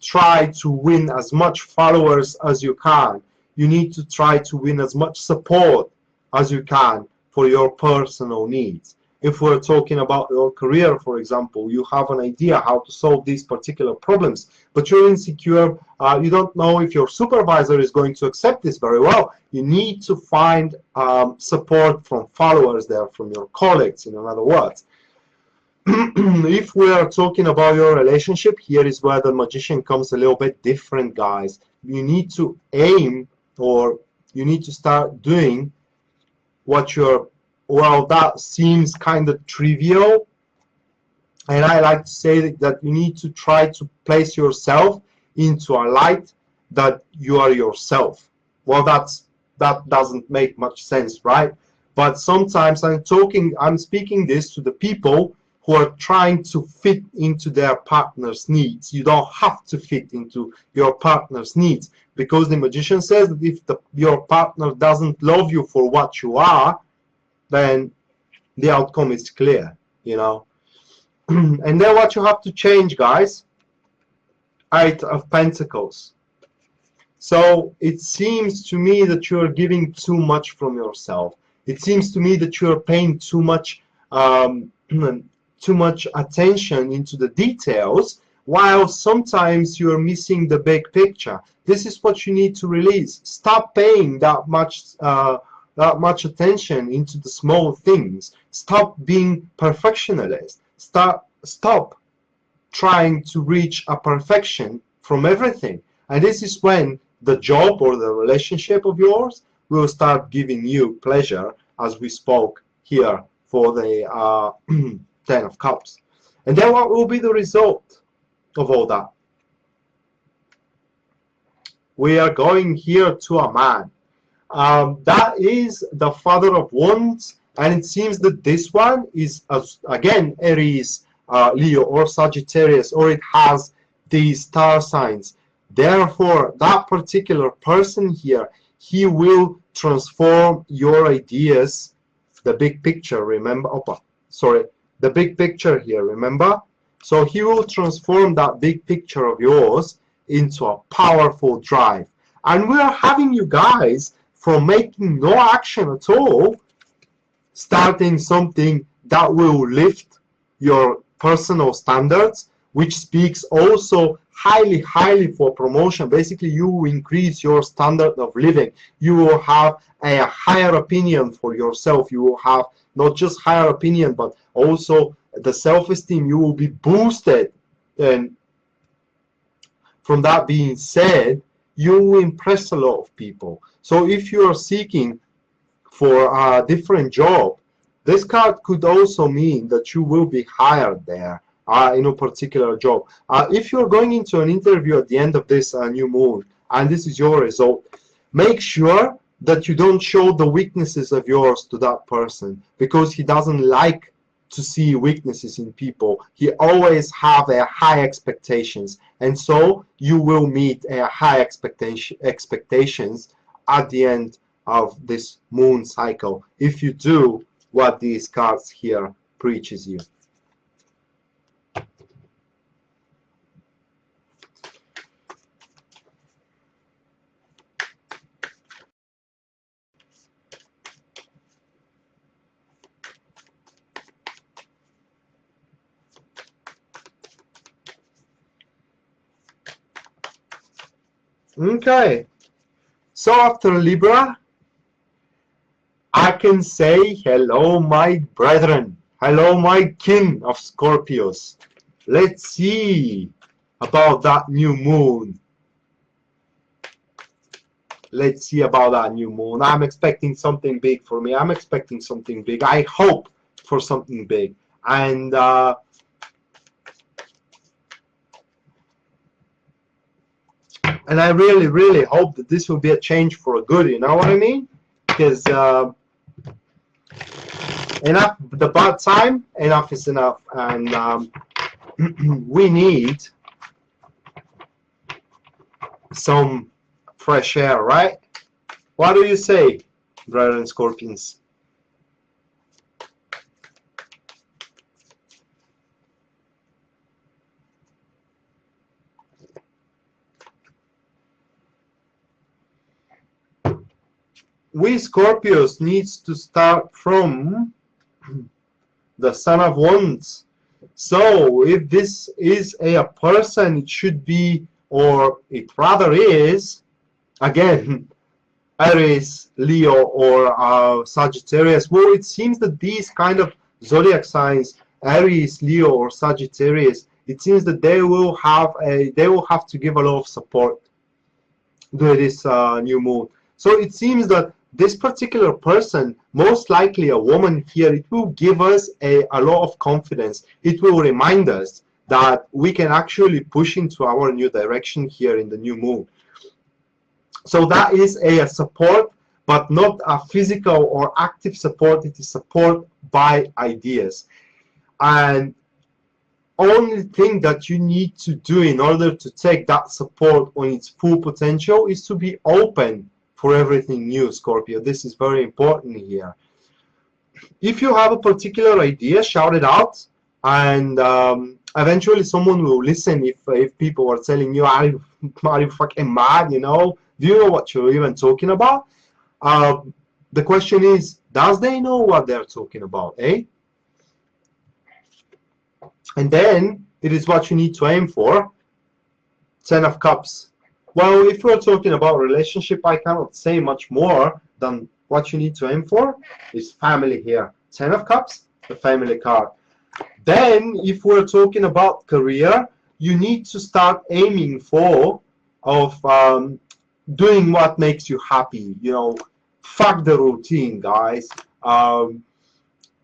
S1: try to win as much followers as you can. You need to try to win as much support as you can for your personal needs. If we're talking about your career, for example, you have an idea how to solve these particular problems, but you're insecure, you don't know if your supervisor is going to accept this very well. You need to find support from followers there, from your colleagues, in other words. If we are talking about your relationship, here is where the magician comes a little bit different, guys. You need to aim, or you need to start doing what you're, well, that seems kind of trivial, and I like to say that you need to try to place yourself into a light that you are yourself. Well, that doesn't make much sense, right? But sometimes I'm speaking this to the people who are trying to fit into their partner's needs. You don't have to fit into your partner's needs, because the magician says that if your partner doesn't love you for what you are, then the outcome is clear, you know. And then what you have to change, guys, Eight of Pentacles. So it seems to me that you're giving too much from yourself. It seems to me that you're paying too much too much attention into the details, while sometimes you're missing the big picture. This is what you need to release. Stop paying that much attention into the small things. Stop being perfectionist. Stop trying to reach a perfection from everything. And this is when the job or the relationship of yours will start giving you pleasure, as we spoke here for the Ten of Cups. And then what will be the result of all that? We are going here to a man. That is the Father of Wands, and it seems that this one is, again, Aries, Leo, or Sagittarius, or it has these star signs. Therefore, that particular person here, he will transform your ideas, the big picture, remember? The big picture here, remember? So he will transform that big picture of yours into a powerful drive. And we are having you guys, from making no action at all, starting something that will lift your personal standards, which speaks also highly for promotion. Basically, you will increase your standard of living. You will have a higher opinion for yourself. You will have not just higher opinion, but also the self-esteem. You will be boosted. And from that being said, you will impress a lot of people. So if you are seeking for a different job, this card could also mean that you will be hired there in a particular job. If you're going into an interview at the end of this new moon, and this is your result, make sure that you don't show the weaknesses of yours to that person, because he doesn't like to see weaknesses in people. He always have a high expectations, and so you will meet a high expectations at the end of this moon cycle if you do what these cards here preaches you. Okay, so after Libra, I can say hello, my brethren. Hello, my kin of Scorpios. Let's see about that new moon. Let's see about that new moon. I'm expecting something big for me. I'm expecting something big. I hope for something big. And I really hope that this will be a change for a good, you know what I mean? Because enough, the bad time, enough is enough. And we need some fresh air, right? What do you say, brethren Scorpions? We Scorpios needs to start from the Son of Wands. So if this is a person, it should be, or it rather is, again, Aries, Leo, or Sagittarius. Well, it seems that these kind of zodiac signs, Aries, Leo, or Sagittarius, it seems that they will have to give a lot of support during this new moon. So it seems that this particular person, most likely a woman here, it will give us a lot of confidence. It will remind us that we can actually push into our new direction here in the new moon. So that is a support, but not a physical or active support. It is support by ideas. And only thing that you need to do in order to take that support on its full potential is to be open for everything new, Scorpio. This is very important here. If you have a particular idea, shout it out, and eventually someone will listen. If people are telling you, are you fucking mad, you know? Do you know what you're even talking about? The question is, does they know what they're talking about, eh? And then it is what you need to aim for. 10 of Cups. Well, if we're talking about relationship, I cannot say much more than what you need to aim for is family here. 10 of Cups, the family card. Then, if we're talking about career, you need to start aiming for doing what makes you happy. You know, fuck the routine, guys.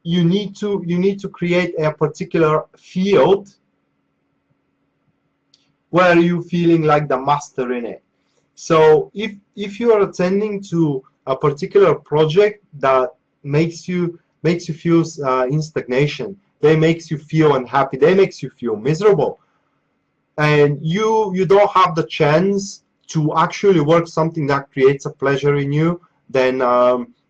S1: You need to create a particular field where you're feeling like the master in it. So if you are attending to a particular project that makes you feel in stagnation, they makes you feel unhappy, they makes you feel miserable, and you don't have the chance to actually work something that creates a pleasure in you, then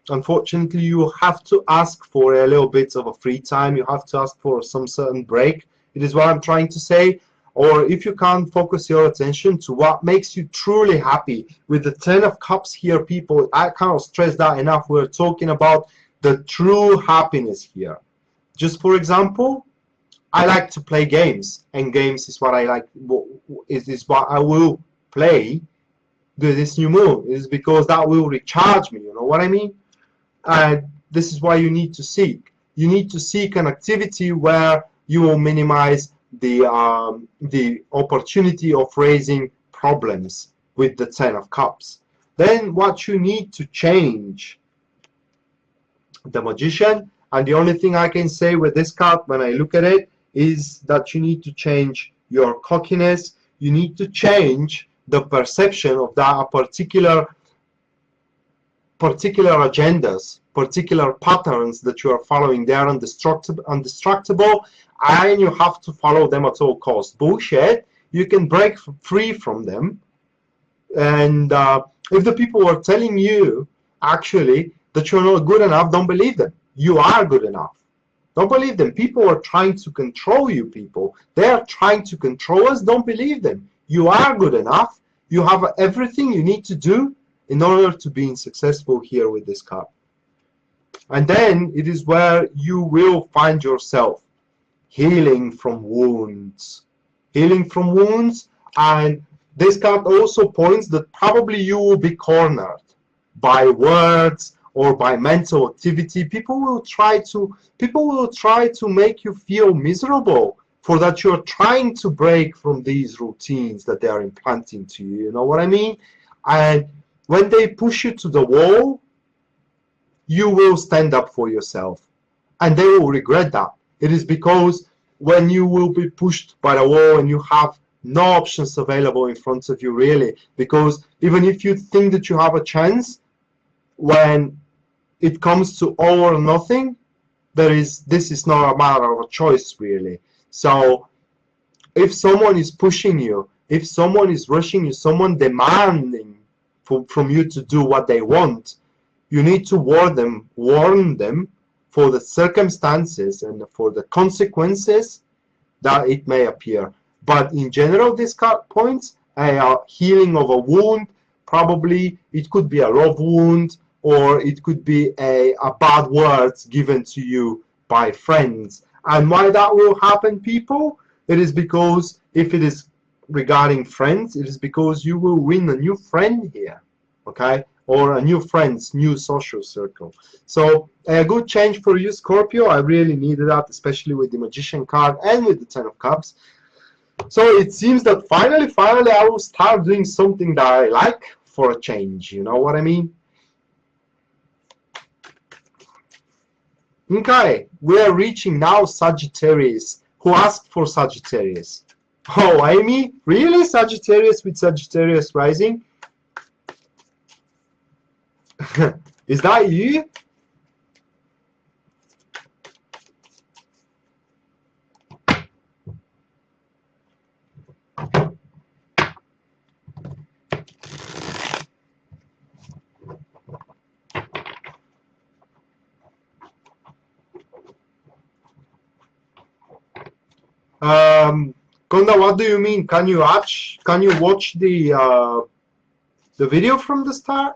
S1: unfortunately you have to ask for a little bit of a free time. You have to ask for some certain break. It is what I'm trying to say. Or if you can't focus your attention to what makes you truly happy. With the 10 of Cups here, people, I can't stress that enough. We're talking about the true happiness here. Just for example, I like to play games, and games is what I like, is what I will play this new moon. Is because that will recharge me, you know what I mean? And this is why you need to seek. You need to seek an activity where you will minimize the opportunity of raising problems with the 10 of Cups. Then what you need to change, the Magician, and the only thing I can say with this card when I look at it is that you need to change your cockiness. You need to change the perception of that particular agendas, particular patterns that you are following. They are indestructible, and you have to follow them at all costs. Bullshit. You can break free from them. And if the people are telling you actually that you're not good enough, don't believe them. You are good enough. Don't believe them. People are trying to control you, people. They are trying to control us. Don't believe them. You are good enough. You have everything you need to do in order to be successful here with this card. And then it is where you will find yourself healing from wounds. Healing from wounds. And this card also points that probably you will be cornered by words or by mental activity. People will try to make you feel miserable for that you're trying to break from these routines that they are implanting to you. You know what I mean? And when they push you to the wall, you will stand up for yourself, and they will regret that. It is because when you will be pushed by the wall and you have no options available in front of you, really, because even if you think that you have a chance, when it comes to all or nothing, this is not a matter of a choice, really. So if someone is pushing you, if someone is rushing you, someone demanding from you to do what they want, you need to warn them for the circumstances and for the consequences that it may appear. But in general, this card points a healing of a wound. Probably it could be a love wound, or it could be a bad words given to you by friends. And why that will happen, people? It is because if it is regarding friends, it is because you will win a new friend here, okay? Or a new friends, new social circle. So a good change for you, Scorpio. I really needed that, especially with the Magician card and with the Ten of Cups. So it seems that finally I will start doing something that I like for a change. You know what I mean? Okay, we are reaching now Sagittarius. Who asked for Sagittarius? Oh, Amy? Really? Sagittarius with Sagittarius rising? Is that you? Konda, what do you mean? Can you watch the video from the start?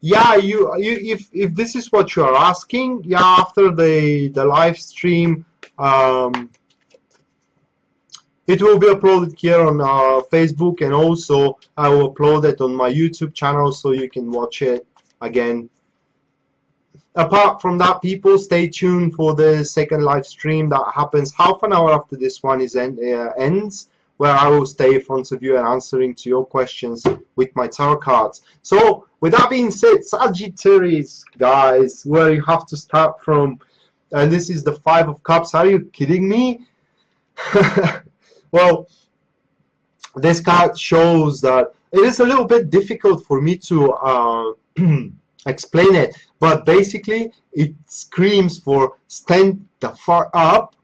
S1: Yeah, if this is what you are asking, yeah, after the live stream, it will be uploaded here on Facebook, and also I will upload it on my YouTube channel so you can watch it again. Apart from that, people, stay tuned for the second live stream that happens half an hour after this one ends, where I will stay in front of you and answering to your questions with my tarot cards. So with that being said, Sagittarius, guys, where you have to start from, and this is the Five of Cups. Are you kidding me? Well, this card shows that it is a little bit difficult for me to explain it, but basically it screams for stand the fuck up,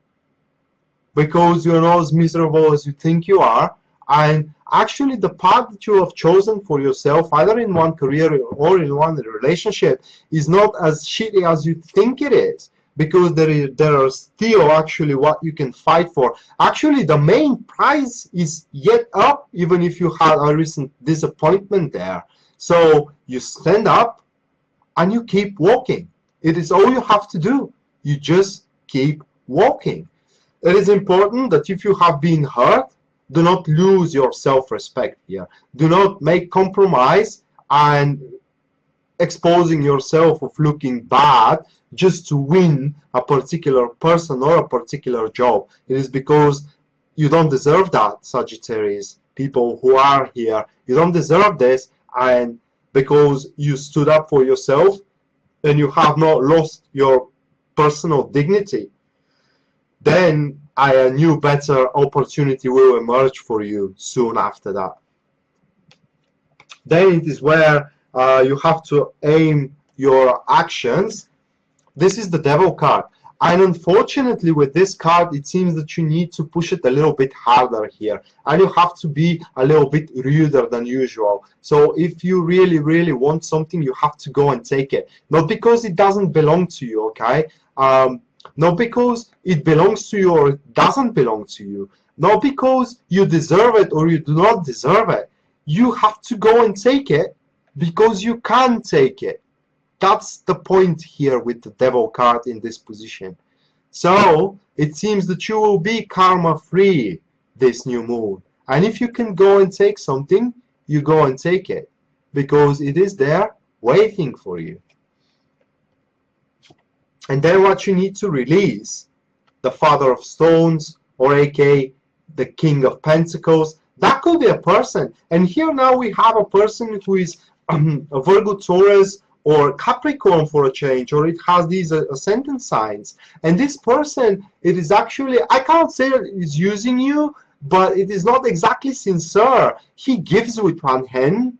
S1: because you're not as miserable as you think you are, and actually the path that you have chosen for yourself, either in one career or in one relationship, is not as shitty as you think it is, because there are still actually what you can fight for. Actually, the main prize is yet up, even if you had a recent disappointment there. So you stand up and you keep walking. It is all you have to do. You just keep walking. It is important that if you have been hurt, do not lose your self-respect here. Do not make compromise and exposing yourself of looking bad just to win a particular person or a particular job. It is because you don't deserve that, Sagittarius. People who are here, you don't deserve this, and because you stood up for yourself and you have not lost your personal dignity, then a new, better opportunity will emerge for you soon after that. Then it is where you have to aim your actions. This is the Devil card. And unfortunately with this card, it seems that you need to push it a little bit harder here. And you have to be a little bit ruder than usual. So if you really, really want something, you have to go and take it. Not because it doesn't belong to you, okay? Not because it belongs to you or it doesn't belong to you. Not because you deserve it or you do not deserve it. You have to go and take it because you can take it. That's the point here with the Devil card in this position. So it seems that you will be karma free this new moon. And if you can go and take something, you go and take it, because it is there waiting for you. And then what you need to release, the Father of Stones, or aka the King of Pentacles, that could be a person. And here now we have a person who is a Virgo, Taurus, or Capricorn for a change, or it has these ascendant signs. And this person, it is actually, I can't say that it is using you, but it is not exactly sincere. He gives with one hand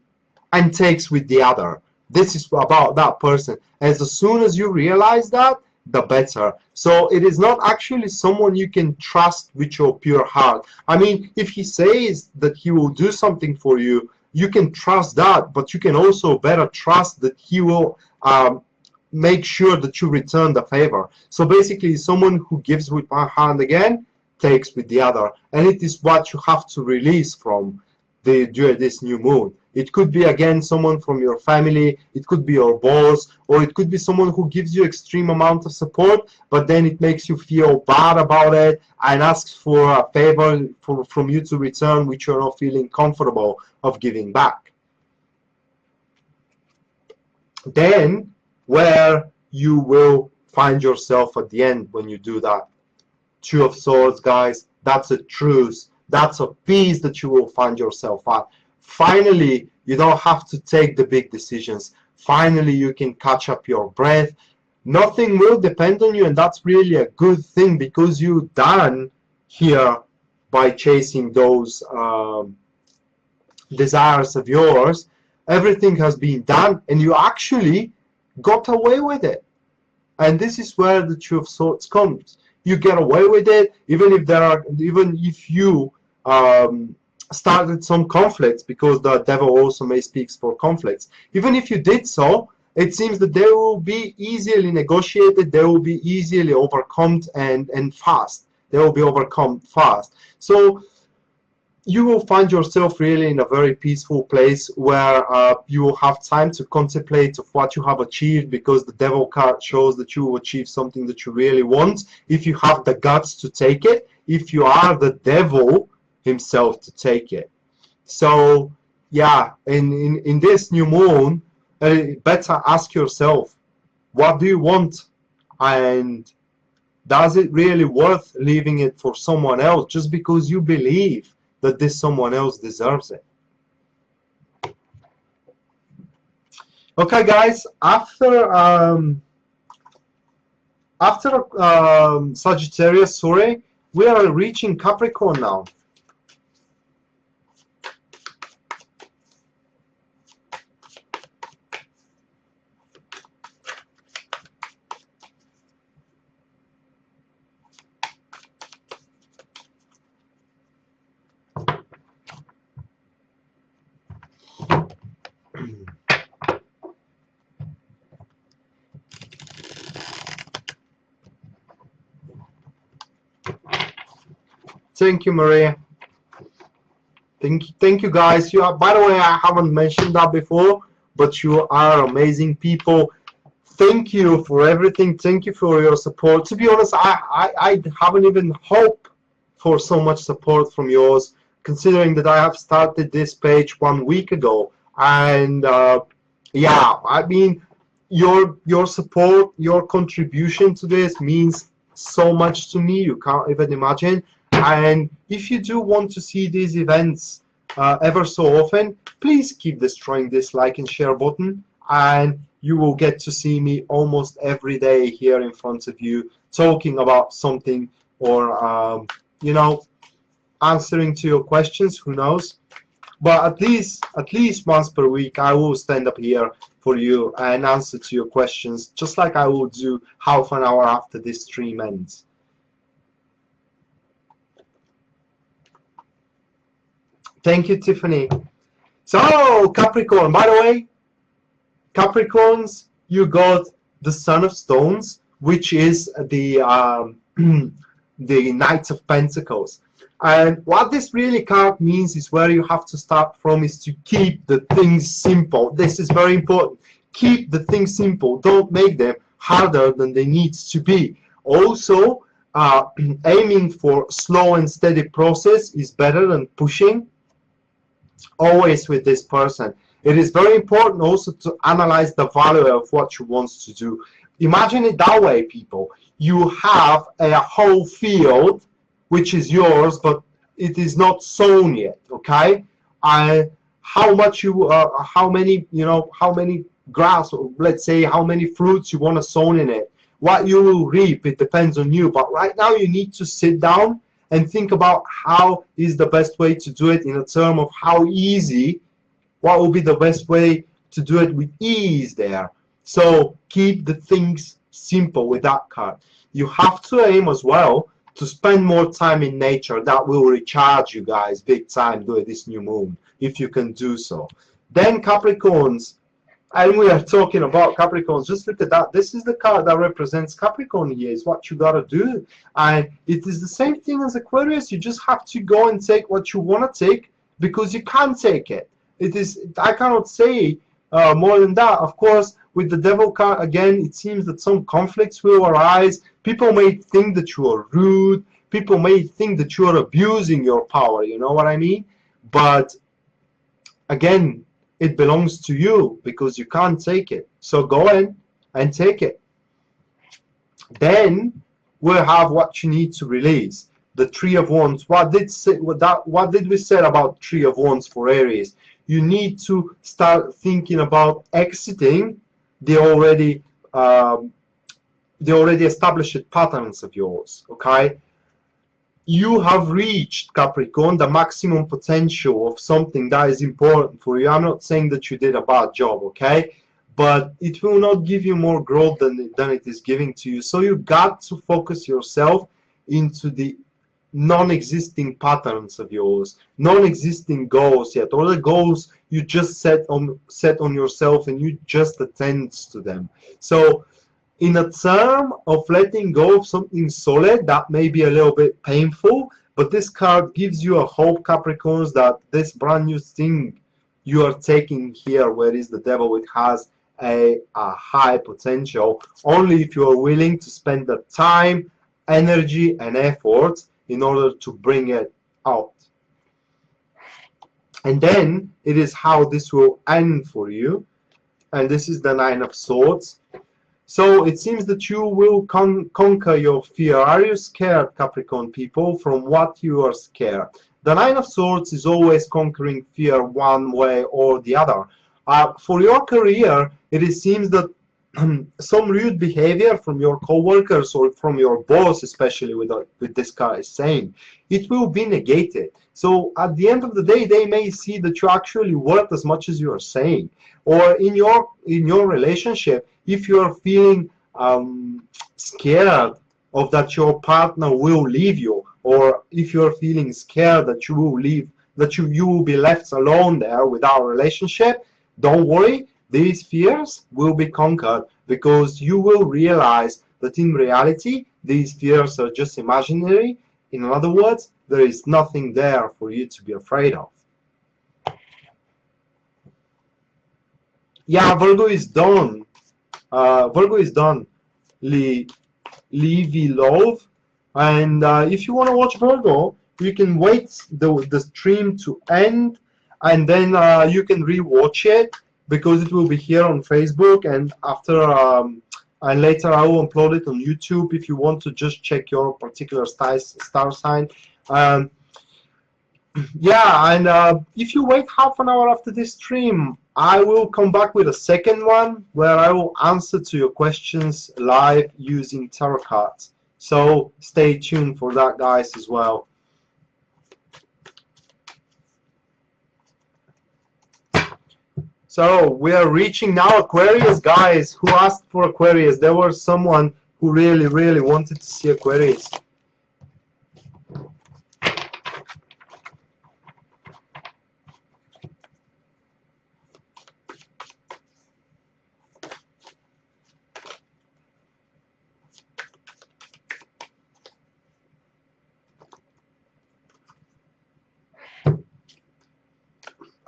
S1: and takes with the other. This is about that person. As soon as you realize that, the better. So it is not actually someone you can trust with your pure heart. I mean, if he says that he will do something for you, you can trust that, but you can also better trust that he will make sure that you return the favor. So basically, someone who gives with one hand again, takes with the other. And it is what you have to release from during this new moon. It could be, again, someone from your family, it could be your boss, or it could be someone who gives you extreme amount of support, but then it makes you feel bad about it and asks for a favor from you to return, which you're not feeling comfortable of giving back. Then, where you will find yourself at the end when you do that. Two of Swords, guys, that's a truce. That's a peace that you will find yourself at. Finally, you don't have to take the big decisions. Finally, you can catch up your breath. Nothing will depend on you, and that's really a good thing, because you're done here by chasing those desires of yours. Everything has been done, and you actually got away with it. And this is where the Two of Swords comes. You get away with it, even if you started some conflicts, because the devil also may speak for conflicts. Even if you did so, it seems that they will be easily negotiated, they will be easily overcome, and fast. They will be overcome fast. So you will find yourself really in a very peaceful place where you will have time to contemplate of what you have achieved, because the devil card shows that you will achieve something that you really want if you have the guts to take it, if you are the devil himself to take it. So yeah, in this new moon, better ask yourself, what do you want, and does it really worth leaving it for someone else just because you believe that this someone else deserves it? Okay, guys, after Sagittarius, sorry, we are reaching Capricorn now. Thank you, Maria. Thank you, guys. You are, by the way, I haven't mentioned that before, but you are amazing people. Thank you for everything. Thank you for your support. To be honest, I haven't even hoped for so much support from yours, considering that I have started this page 1 week ago. And yeah, I mean, your support, your contribution to this means so much to me. You can't even imagine. And if you do want to see these events ever so often, please keep destroying this like and share button, and you will get to see me almost every day here in front of you talking about something, or you know, answering to your questions. Who knows? But at least once per week, I will stand up here for you and answer to your questions, just like I will do half an hour after this stream ends. Thank you, Tiffany. So, Capricorn, by the way, Capricorns, you got the Son of Stones, which is the Knight of Pentacles. And what this really card means is, where you have to start from is to keep the things simple. This is very important. Keep the things simple. Don't make them harder than they need to be. Also, aiming for slow and steady process is better than pushing. Always with this person. It is very important also to analyze the value of what you want to do. Imagine it that way, people. You have a whole field which is yours, but it is not sown yet, okay? How much you, how many grass, or let's say how many fruits you want to sow in it. What you will reap, it depends on you. But right now you need to sit down and think about how is the best way to do it, in a term of how easy, what will be the best way to do it with ease there. So keep the things simple with that card. You have to aim as well to spend more time in nature. That will recharge you guys big time during this new moon, if you can do so. Then Capricorns, and we are talking about Capricorns. Just look at that. This is the card that represents Capricorn here. Is what you got to do. And it is the same thing as Aquarius. You just have to go and take what you want to take, because you can take it. It is, I cannot say more than that. Of course, with the devil card, again, it seems that some conflicts will arise. People may think that you are rude. People may think that you are abusing your power, you know what I mean? But again, it belongs to you because you can't take it. So go in and take it. Then we'll have what you need to release. The Three of Wands. What did we say about Three of Wands for Aries? You need to start thinking about exiting the already established patterns of yours. Okay, you have reached, Capricorn, the maximum potential of something that is important for you. I'm not saying that you did a bad job, okay, but it will not give you more growth than it is giving to you. So you got to focus yourself into the non-existing patterns of yours, non-existing goals yet, or the goals you just set on yourself and you just attend to them. So in a term of letting go of something solid, that may be a little bit painful, but this card gives you a hope, Capricorns, that this brand new thing you are taking here, where is the devil, it has a high potential, only if you are willing to spend the time, energy and effort in order to bring it out. And then it is how this will end for you, and this is the Nine of Swords. So it seems that you will conquer your fear. Are you scared, Capricorn people? From what you are scared? The Nine of Swords is always conquering fear one way or the other. For your career, it seems that some rude behavior from your co-workers or from your boss, especially with this guy is saying, it will be negated. So at the end of the day, they may see that you actually worth as much as you are saying. Or in your relationship, if you are feeling scared of that your partner will leave you, or if you are feeling scared that you will leave, that you will be left alone there without a relationship, don't worry. These fears will be conquered because you will realize that in reality, these fears are just imaginary. In other words, there is nothing there for you to be afraid of. Yeah, Virgo is done. Virgo is done. Leave love. And if you want to watch Virgo, you can wait the stream to end, and then you can re-watch it, because it will be here on Facebook, and after and later I will upload it on YouTube if you want to just check your particular star sign. Yeah, and if you wait half an hour after this stream, I will come back with a second one where I will answer to your questions live using tarot cards. So stay tuned for that, guys, as well. So we are reaching now Aquarius, guys. Who asked for Aquarius? There was someone who really wanted to see Aquarius.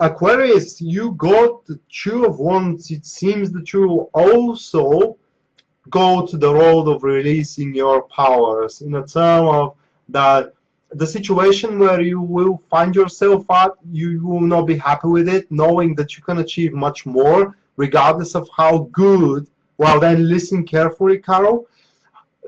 S1: Aquarius, you got the Two of Wands. It seems that you will also go to the road of releasing your powers, in a term of that the situation where you will find yourself at, you will not be happy with it, knowing that you can achieve much more regardless of how good, well then listen carefully, Carol,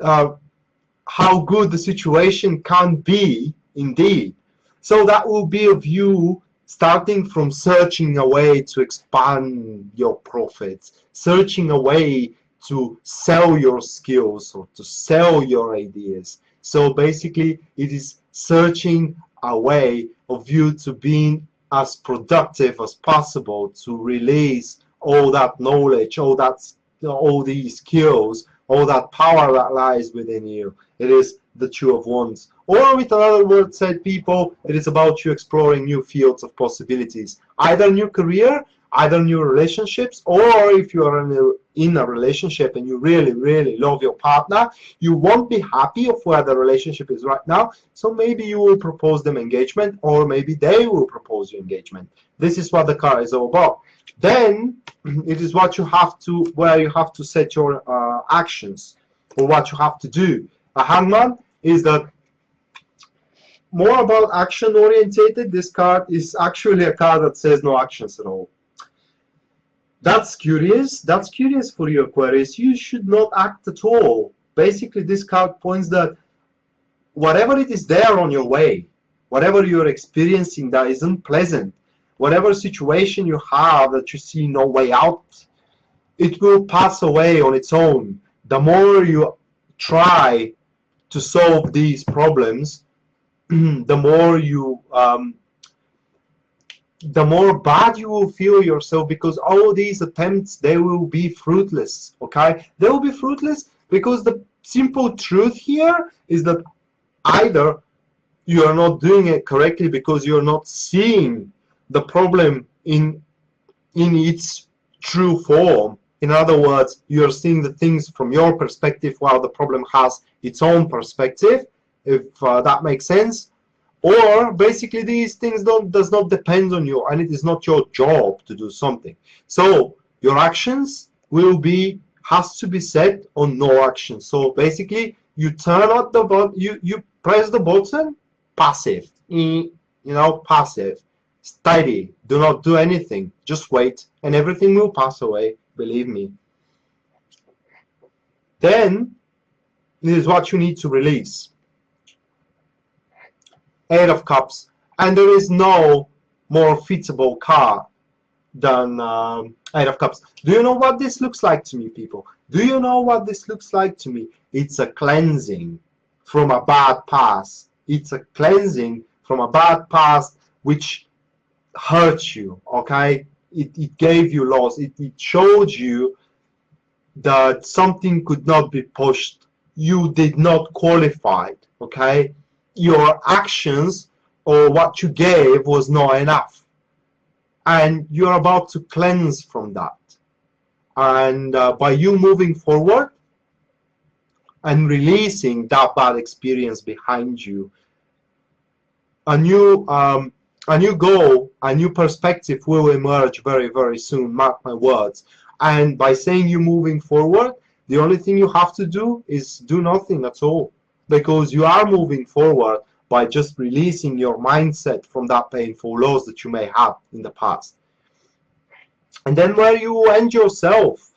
S1: how good the situation can be indeed. So that will be of you starting from searching a way to expand your profits, searching a way to sell your skills or to sell your ideas. So basically, it is searching a way of you to being as productive as possible, to release all that knowledge, all these skills, all that power that lies within you. It is the Two of Wands. Or with another word said, people, it is about you exploring new fields of possibilities. Either new career either new relationships, or if you are in a relationship and you really, really love your partner, you won't be happy of where the relationship is right now. So maybe you will propose them engagement, or maybe they will propose you engagement. This is what the card is all about. Then it is what you have to, where you have to set your actions, or what you have to do. A hangman is that more about action orientated. This card is actually a card that says no actions at all. That's curious. That's curious for you, Aquarius. You should not act at all. Basically, this card points that whatever it is there on your way, whatever you're experiencing that isn't pleasant, whatever situation you have that you see no way out, it will pass away on its own. The more you try to solve these problems, the more bad you will feel yourself, because all these attempts, they will be fruitless. Okay, they will be fruitless because the simple truth here is that either you are not doing it correctly because you're not seeing the problem in its true form. In other words, you're seeing the things from your perspective while the problem has its own perspective, if that makes sense. Or basically these things does not depend on you, and it is not your job to do something. So your actions has to be set on no action. So basically you turn out the button, you press the button, passive, passive, steady, do not do anything, just wait, and everything will pass away, believe me. Then this is what you need to release. 8 of Cups, and there is no more fitable card than 8 of Cups. Do you know what this looks like to me, people? Do you know what this looks like to me? It's a cleansing from a bad past. It's a cleansing from a bad past which hurt you, okay? It gave you loss. It showed you that something could not be pushed. You did not qualify, okay? Your actions or what you gave was not enough, and you're about to cleanse from that. And by you moving forward and releasing that bad experience behind you, a new goal, a new perspective will emerge very, very soon, mark my words. And by saying you moving forward, the only thing you have to do is do nothing at all, because you are moving forward by just releasing your mindset from that painful loss that you may have in the past. And then where you end yourself,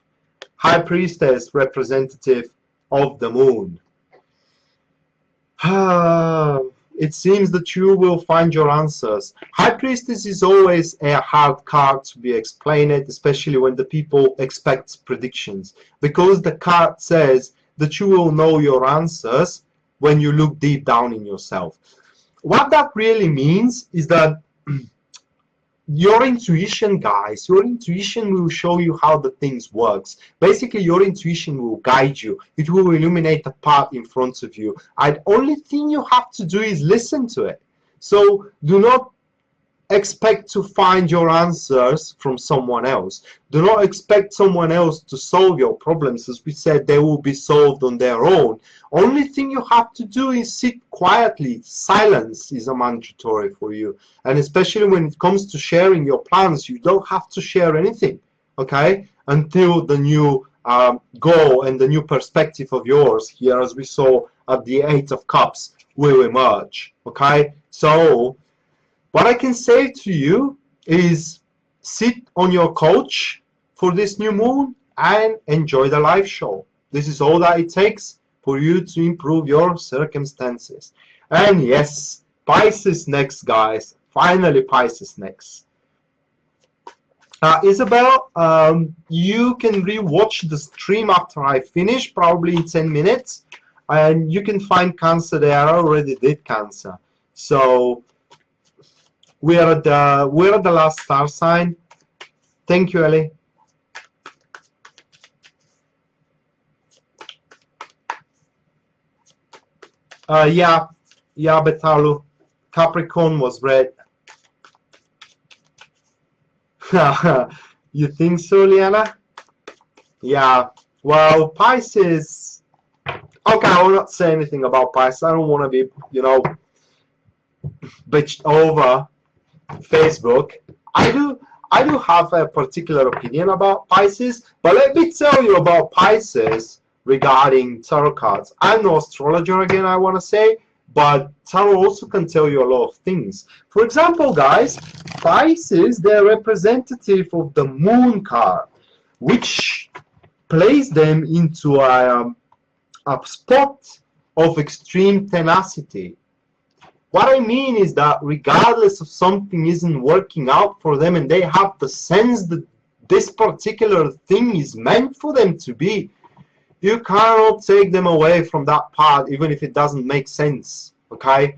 S1: High Priestess, representative of the moon. It seems that you will find your answers. High Priestess is always a hard card to be explained, especially when the people expect predictions, because the card says that you will know your answers when you look deep down in yourself. What that really means is that your intuition, guys, your intuition will show you how the things works. Basically, your intuition will guide you. It will illuminate the path in front of you. And the only thing you have to do is listen to it. So do not expect to find your answers from someone else. Do not expect someone else to solve your problems. As we said, they will be solved on their own. Only thing you have to do is sit quietly. Silence is a mandatory for you. And especially when it comes to sharing your plans, you don't have to share anything, okay, until the new goal and the new perspective of yours here, as we saw at the 8 of Cups, will emerge, okay? So what I can say to you is sit on your couch for this new moon and enjoy the live show. This is all that it takes for you to improve your circumstances. And yes, Pisces next, guys. Finally, Pisces next. Isabel, you can re-watch the stream after I finish, probably in 10 minutes. And you can find Cancer there. I already did Cancer. So we're at the last star sign. Thank you, Ellie. Yeah, Betalu. Capricorn was red. You think so, Liana? Yeah. Well, Pisces. Okay, I will not say anything about Pisces. I don't want to be, bitched over Facebook. I do have a particular opinion about Pisces, but let me tell you about Pisces regarding tarot cards. I'm no astrologer again, I want to say, but tarot also can tell you a lot of things. For example, guys, Pisces, they're representative of the moon card, which places them into a spot of extreme tenacity. What I mean is that regardless of something isn't working out for them and they have the sense that this particular thing is meant for them to be, you cannot take them away from that path even if it doesn't make sense, okay?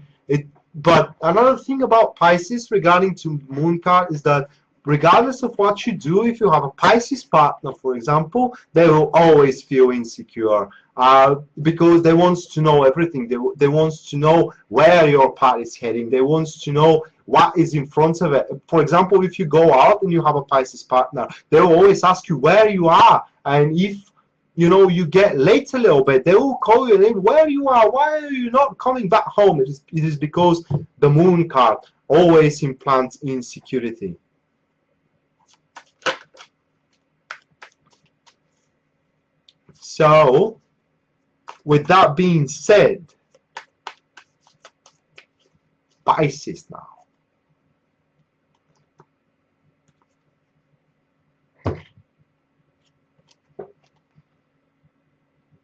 S1: But another thing about Pisces regarding to moon card is that regardless of what you do, if you have a Pisces partner, for example, they will always feel insecure because they want to know everything. They want to know where your path is heading. They want to know what is in front of it. For example, if you go out and you have a Pisces partner, they will always ask you where you are. And if you get late a little bit, they will call you and where you are, why are you not coming back home? It is because the moon card always implants insecurity. So, with that being said, Pisces now.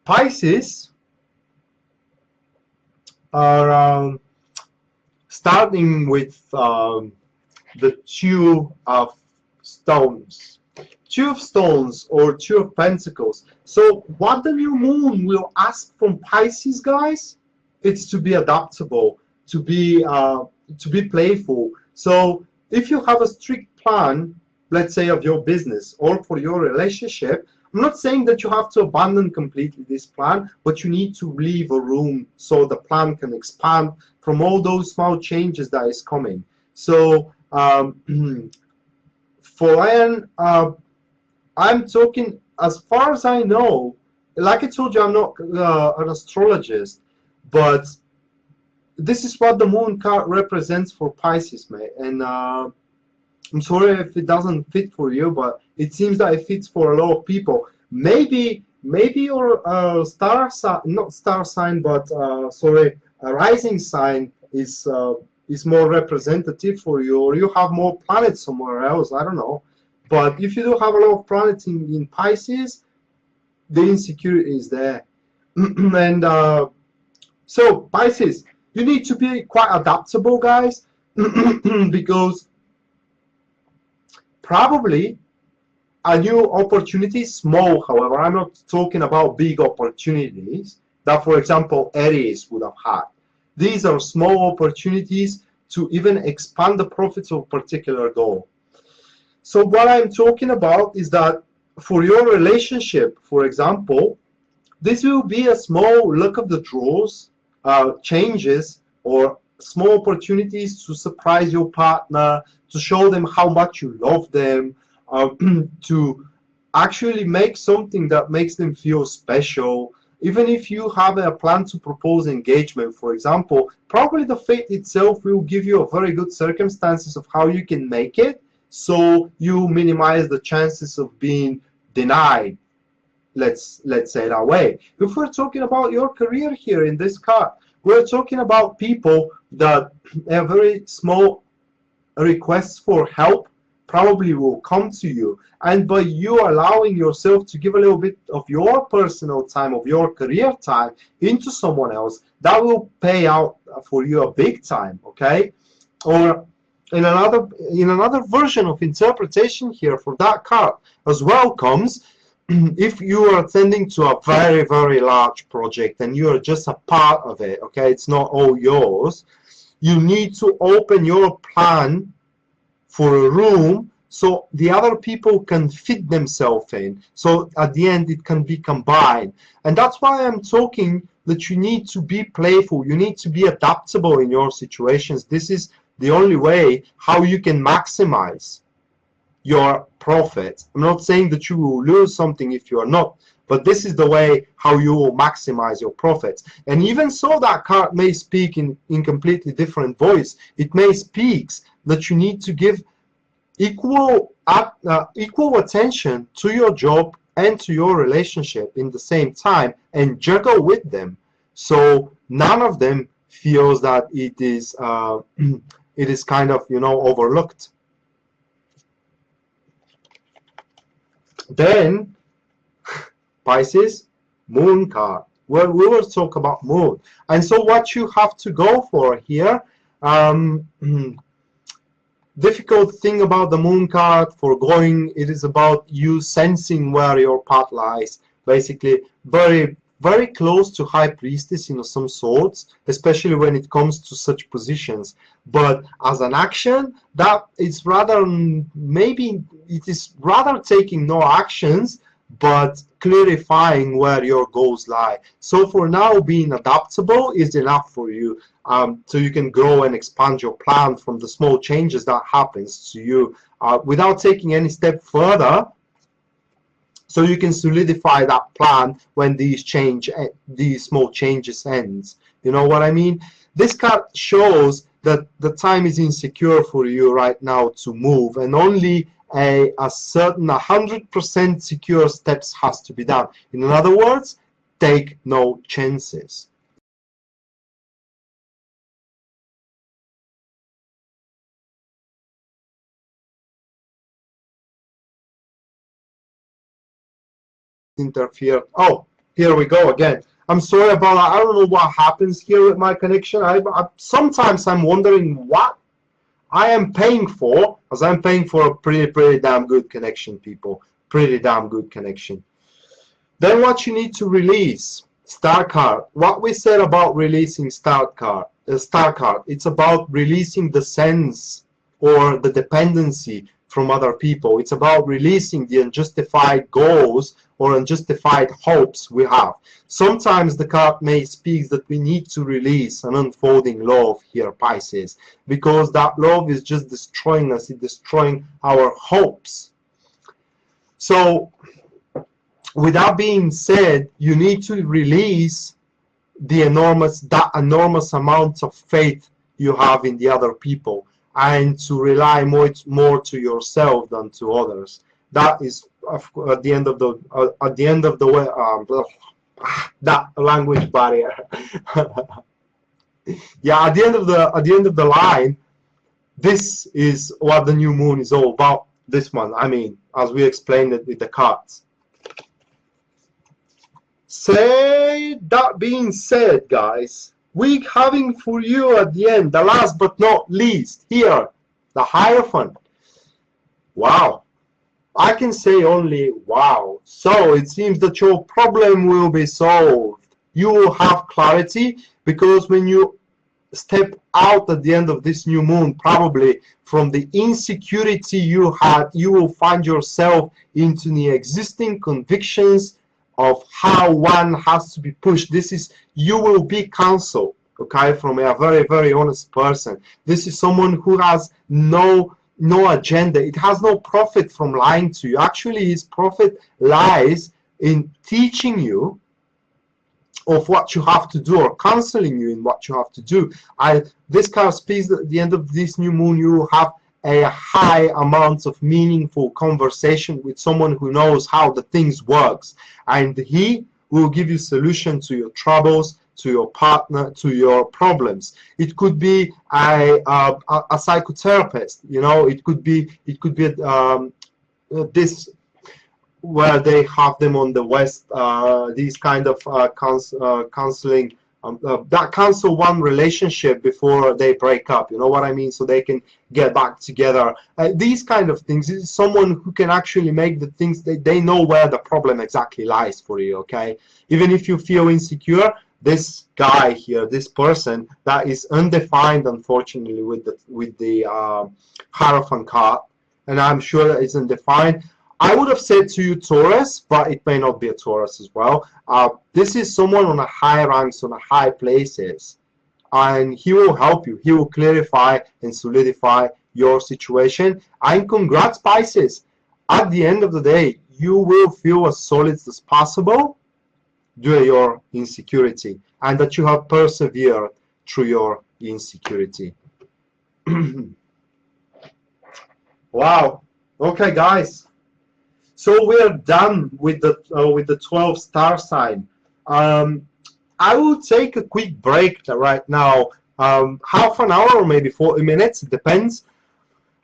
S1: Pisces are starting with the Two of Stones. Two of Stones or Two of Pentacles. So what the new moon will ask from Pisces, guys, it's to be adaptable, to be playful. So if you have a strict plan, let's say of your business or for your relationship, I'm not saying that you have to abandon completely this plan, but you need to leave a room so the plan can expand from all those small changes that is coming. So for Anne, I'm talking, as far as I know, like I told you, I'm not an astrologist, but this is what the moon card represents for Pisces, mate. And I'm sorry if it doesn't fit for you, but it seems that it fits for a lot of people. Maybe your star sign, not star sign, but sorry, a rising sign is more representative for you, or you have more planets somewhere else. I don't know. But if you do have a lot of planets in Pisces, the insecurity is there. And so Pisces, you need to be quite adaptable, guys, because probably a new opportunity, small, however, I'm not talking about big opportunities that, for example, Aries would have had. These are small opportunities to even expand the profits of a particular goal. So what I'm talking about is that for your relationship, for example, this will be a small luck of the draws, changes, or small opportunities to surprise your partner, to show them how much you love them, to actually make something that makes them feel special. Even if you have a plan to propose engagement, for example, probably the fate itself will give you a very good circumstances of how you can make it, so you minimize the chances of being denied. Let's say that way. If we're talking about your career here in this card, we're talking about people that have very small requests for help probably will come to you, and by you allowing yourself to give a little bit of your personal time, of your career time into someone else, that will pay out for you a big time, okay? Or in another version of interpretation here for that card as well comes, if you are attending to a very, very large project and you are just a part of it, okay, it's not all yours, you need to open your plan for a room so the other people can fit themselves in, so at the end it can be combined. And that's why I'm talking that you need to be playful, you need to be adaptable in your situations. This is the only way how you can maximize your profit. I'm not saying that you will lose something if you are not, but this is the way how you will maximize your profits. And even so, that card may speak in completely different voice. It may speak that you need to give equal attention to your job and to your relationship in the same time, and juggle with them, so none of them feels that it is it is kind of, you know, overlooked. Then Pisces, moon card. Well, we will talk about moon. And so what you have to go for here, difficult thing about the moon card for going, it is about you sensing where your path lies. Basically, very close to high priestess in some sorts, especially when it comes to such positions. But as an action, that is rather, maybe it is rather taking no actions, but clarifying where your goals lie. So for now, being adaptable is enough for you, so you can grow and expand your plan from the small changes that happens to you, without taking any step further, so you can solidify that plan when these small changes ends. You know what I mean? This card shows that the time is insecure for you right now to move, and only a certain 100% secure steps has to be done. In other words, take no chances. Interfere. Oh, here we go again. I'm sorry about that. I don't know what happens here with my connection. Sometimes I'm wondering what I am paying for, as I'm paying for a pretty damn good connection, people. Pretty damn good connection. Then what you need to release, star card. What we said about releasing star card, it's about releasing the sense or the dependency from other people. It's about releasing the unjustified goals or unjustified hopes we have. Sometimes the card may speak that we need to release an unfolding love here, Pisces, because that love is just destroying us. It's destroying our hopes. So with that being said, you need to release the enormous amount of faith you have in the other people, and to rely more to yourself than to others. That is at the end of the way, that language barrier. Yeah, at the end of the line, this is what the new moon is all about. This one, I mean, as we explained it with the cards. Say that being said, guys, we having for you at the end, the last but not least, here, the Hierophant. Wow. I can say only wow. So it seems that your problem will be solved. You will have clarity, because when you step out at the end of this new moon, probably from the insecurity you had, you will find yourself into the existing convictions of how one has to be pushed. This is, you will be counseled, okay, from a very honest person. This is someone who has no agenda. It has no profit from lying to you. Actually, his profit lies in teaching you of what you have to do, or counseling you in what you have to do. This card speaks that at the end of this new moon, you will have a high amount of meaningful conversation with someone who knows how the things works, and he will give you solution to your troubles, to your partner, to your problems. It could be a psychotherapist, you know. It could be this, where they have them on the West, these kind of counseling that counsel one relationship before they break up, you know what I mean, so they can get back together. These kind of things is someone who can actually make the things, they know where the problem exactly lies for you, okay? Even if you feel insecure, this guy here, this person that is undefined, unfortunately, with the Hierophant card, and I'm sure that it's undefined. I would have said to you Taurus, but it may not be a Taurus as well. This is someone on a high ranks, on a high places, and he will help you. He will clarify and solidify your situation. And congrats, Pisces. At the end of the day, you will feel as solid as possible due to your insecurity, and that you have persevered through your insecurity. Wow. Okay, guys. So we're done with the 12 star sign. I will take a quick break right now, half an hour or maybe 40 minutes, it depends.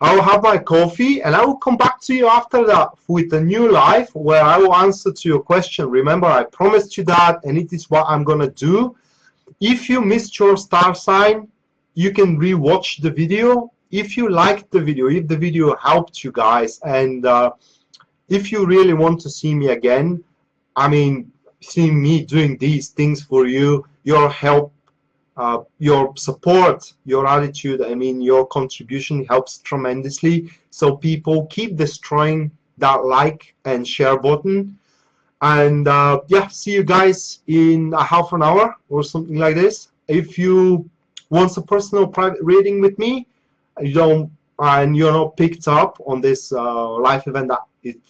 S1: I'll have my coffee and I will come back to you after that with a new live where I will answer to your question. Remember, I promised you that, and it is what I'm gonna do. If you missed your star sign, you can re-watch the video. If you liked the video, if the video helped you guys, and if you really want to see me again, I mean, seeing me doing these things for you, your help, your support, your attitude, I mean, your contribution helps tremendously. So people keep destroying that like and share button. And yeah, see you guys in a half an hour or something like this. If you want a personal private reading with me, you're not picked up on this live event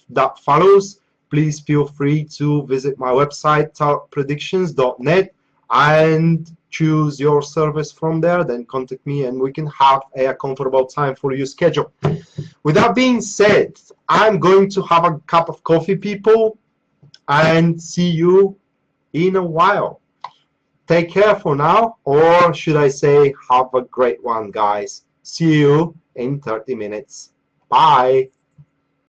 S1: that follows, please feel free to visit my website, tarotpredictions.net, and choose your service from there. Then contact me and we can have a comfortable time for your schedule. With that being said, I'm going to have a cup of coffee, people, and see you in a while. Take care for now, or should I say, have a great one, guys. See you in 30 minutes. Bye.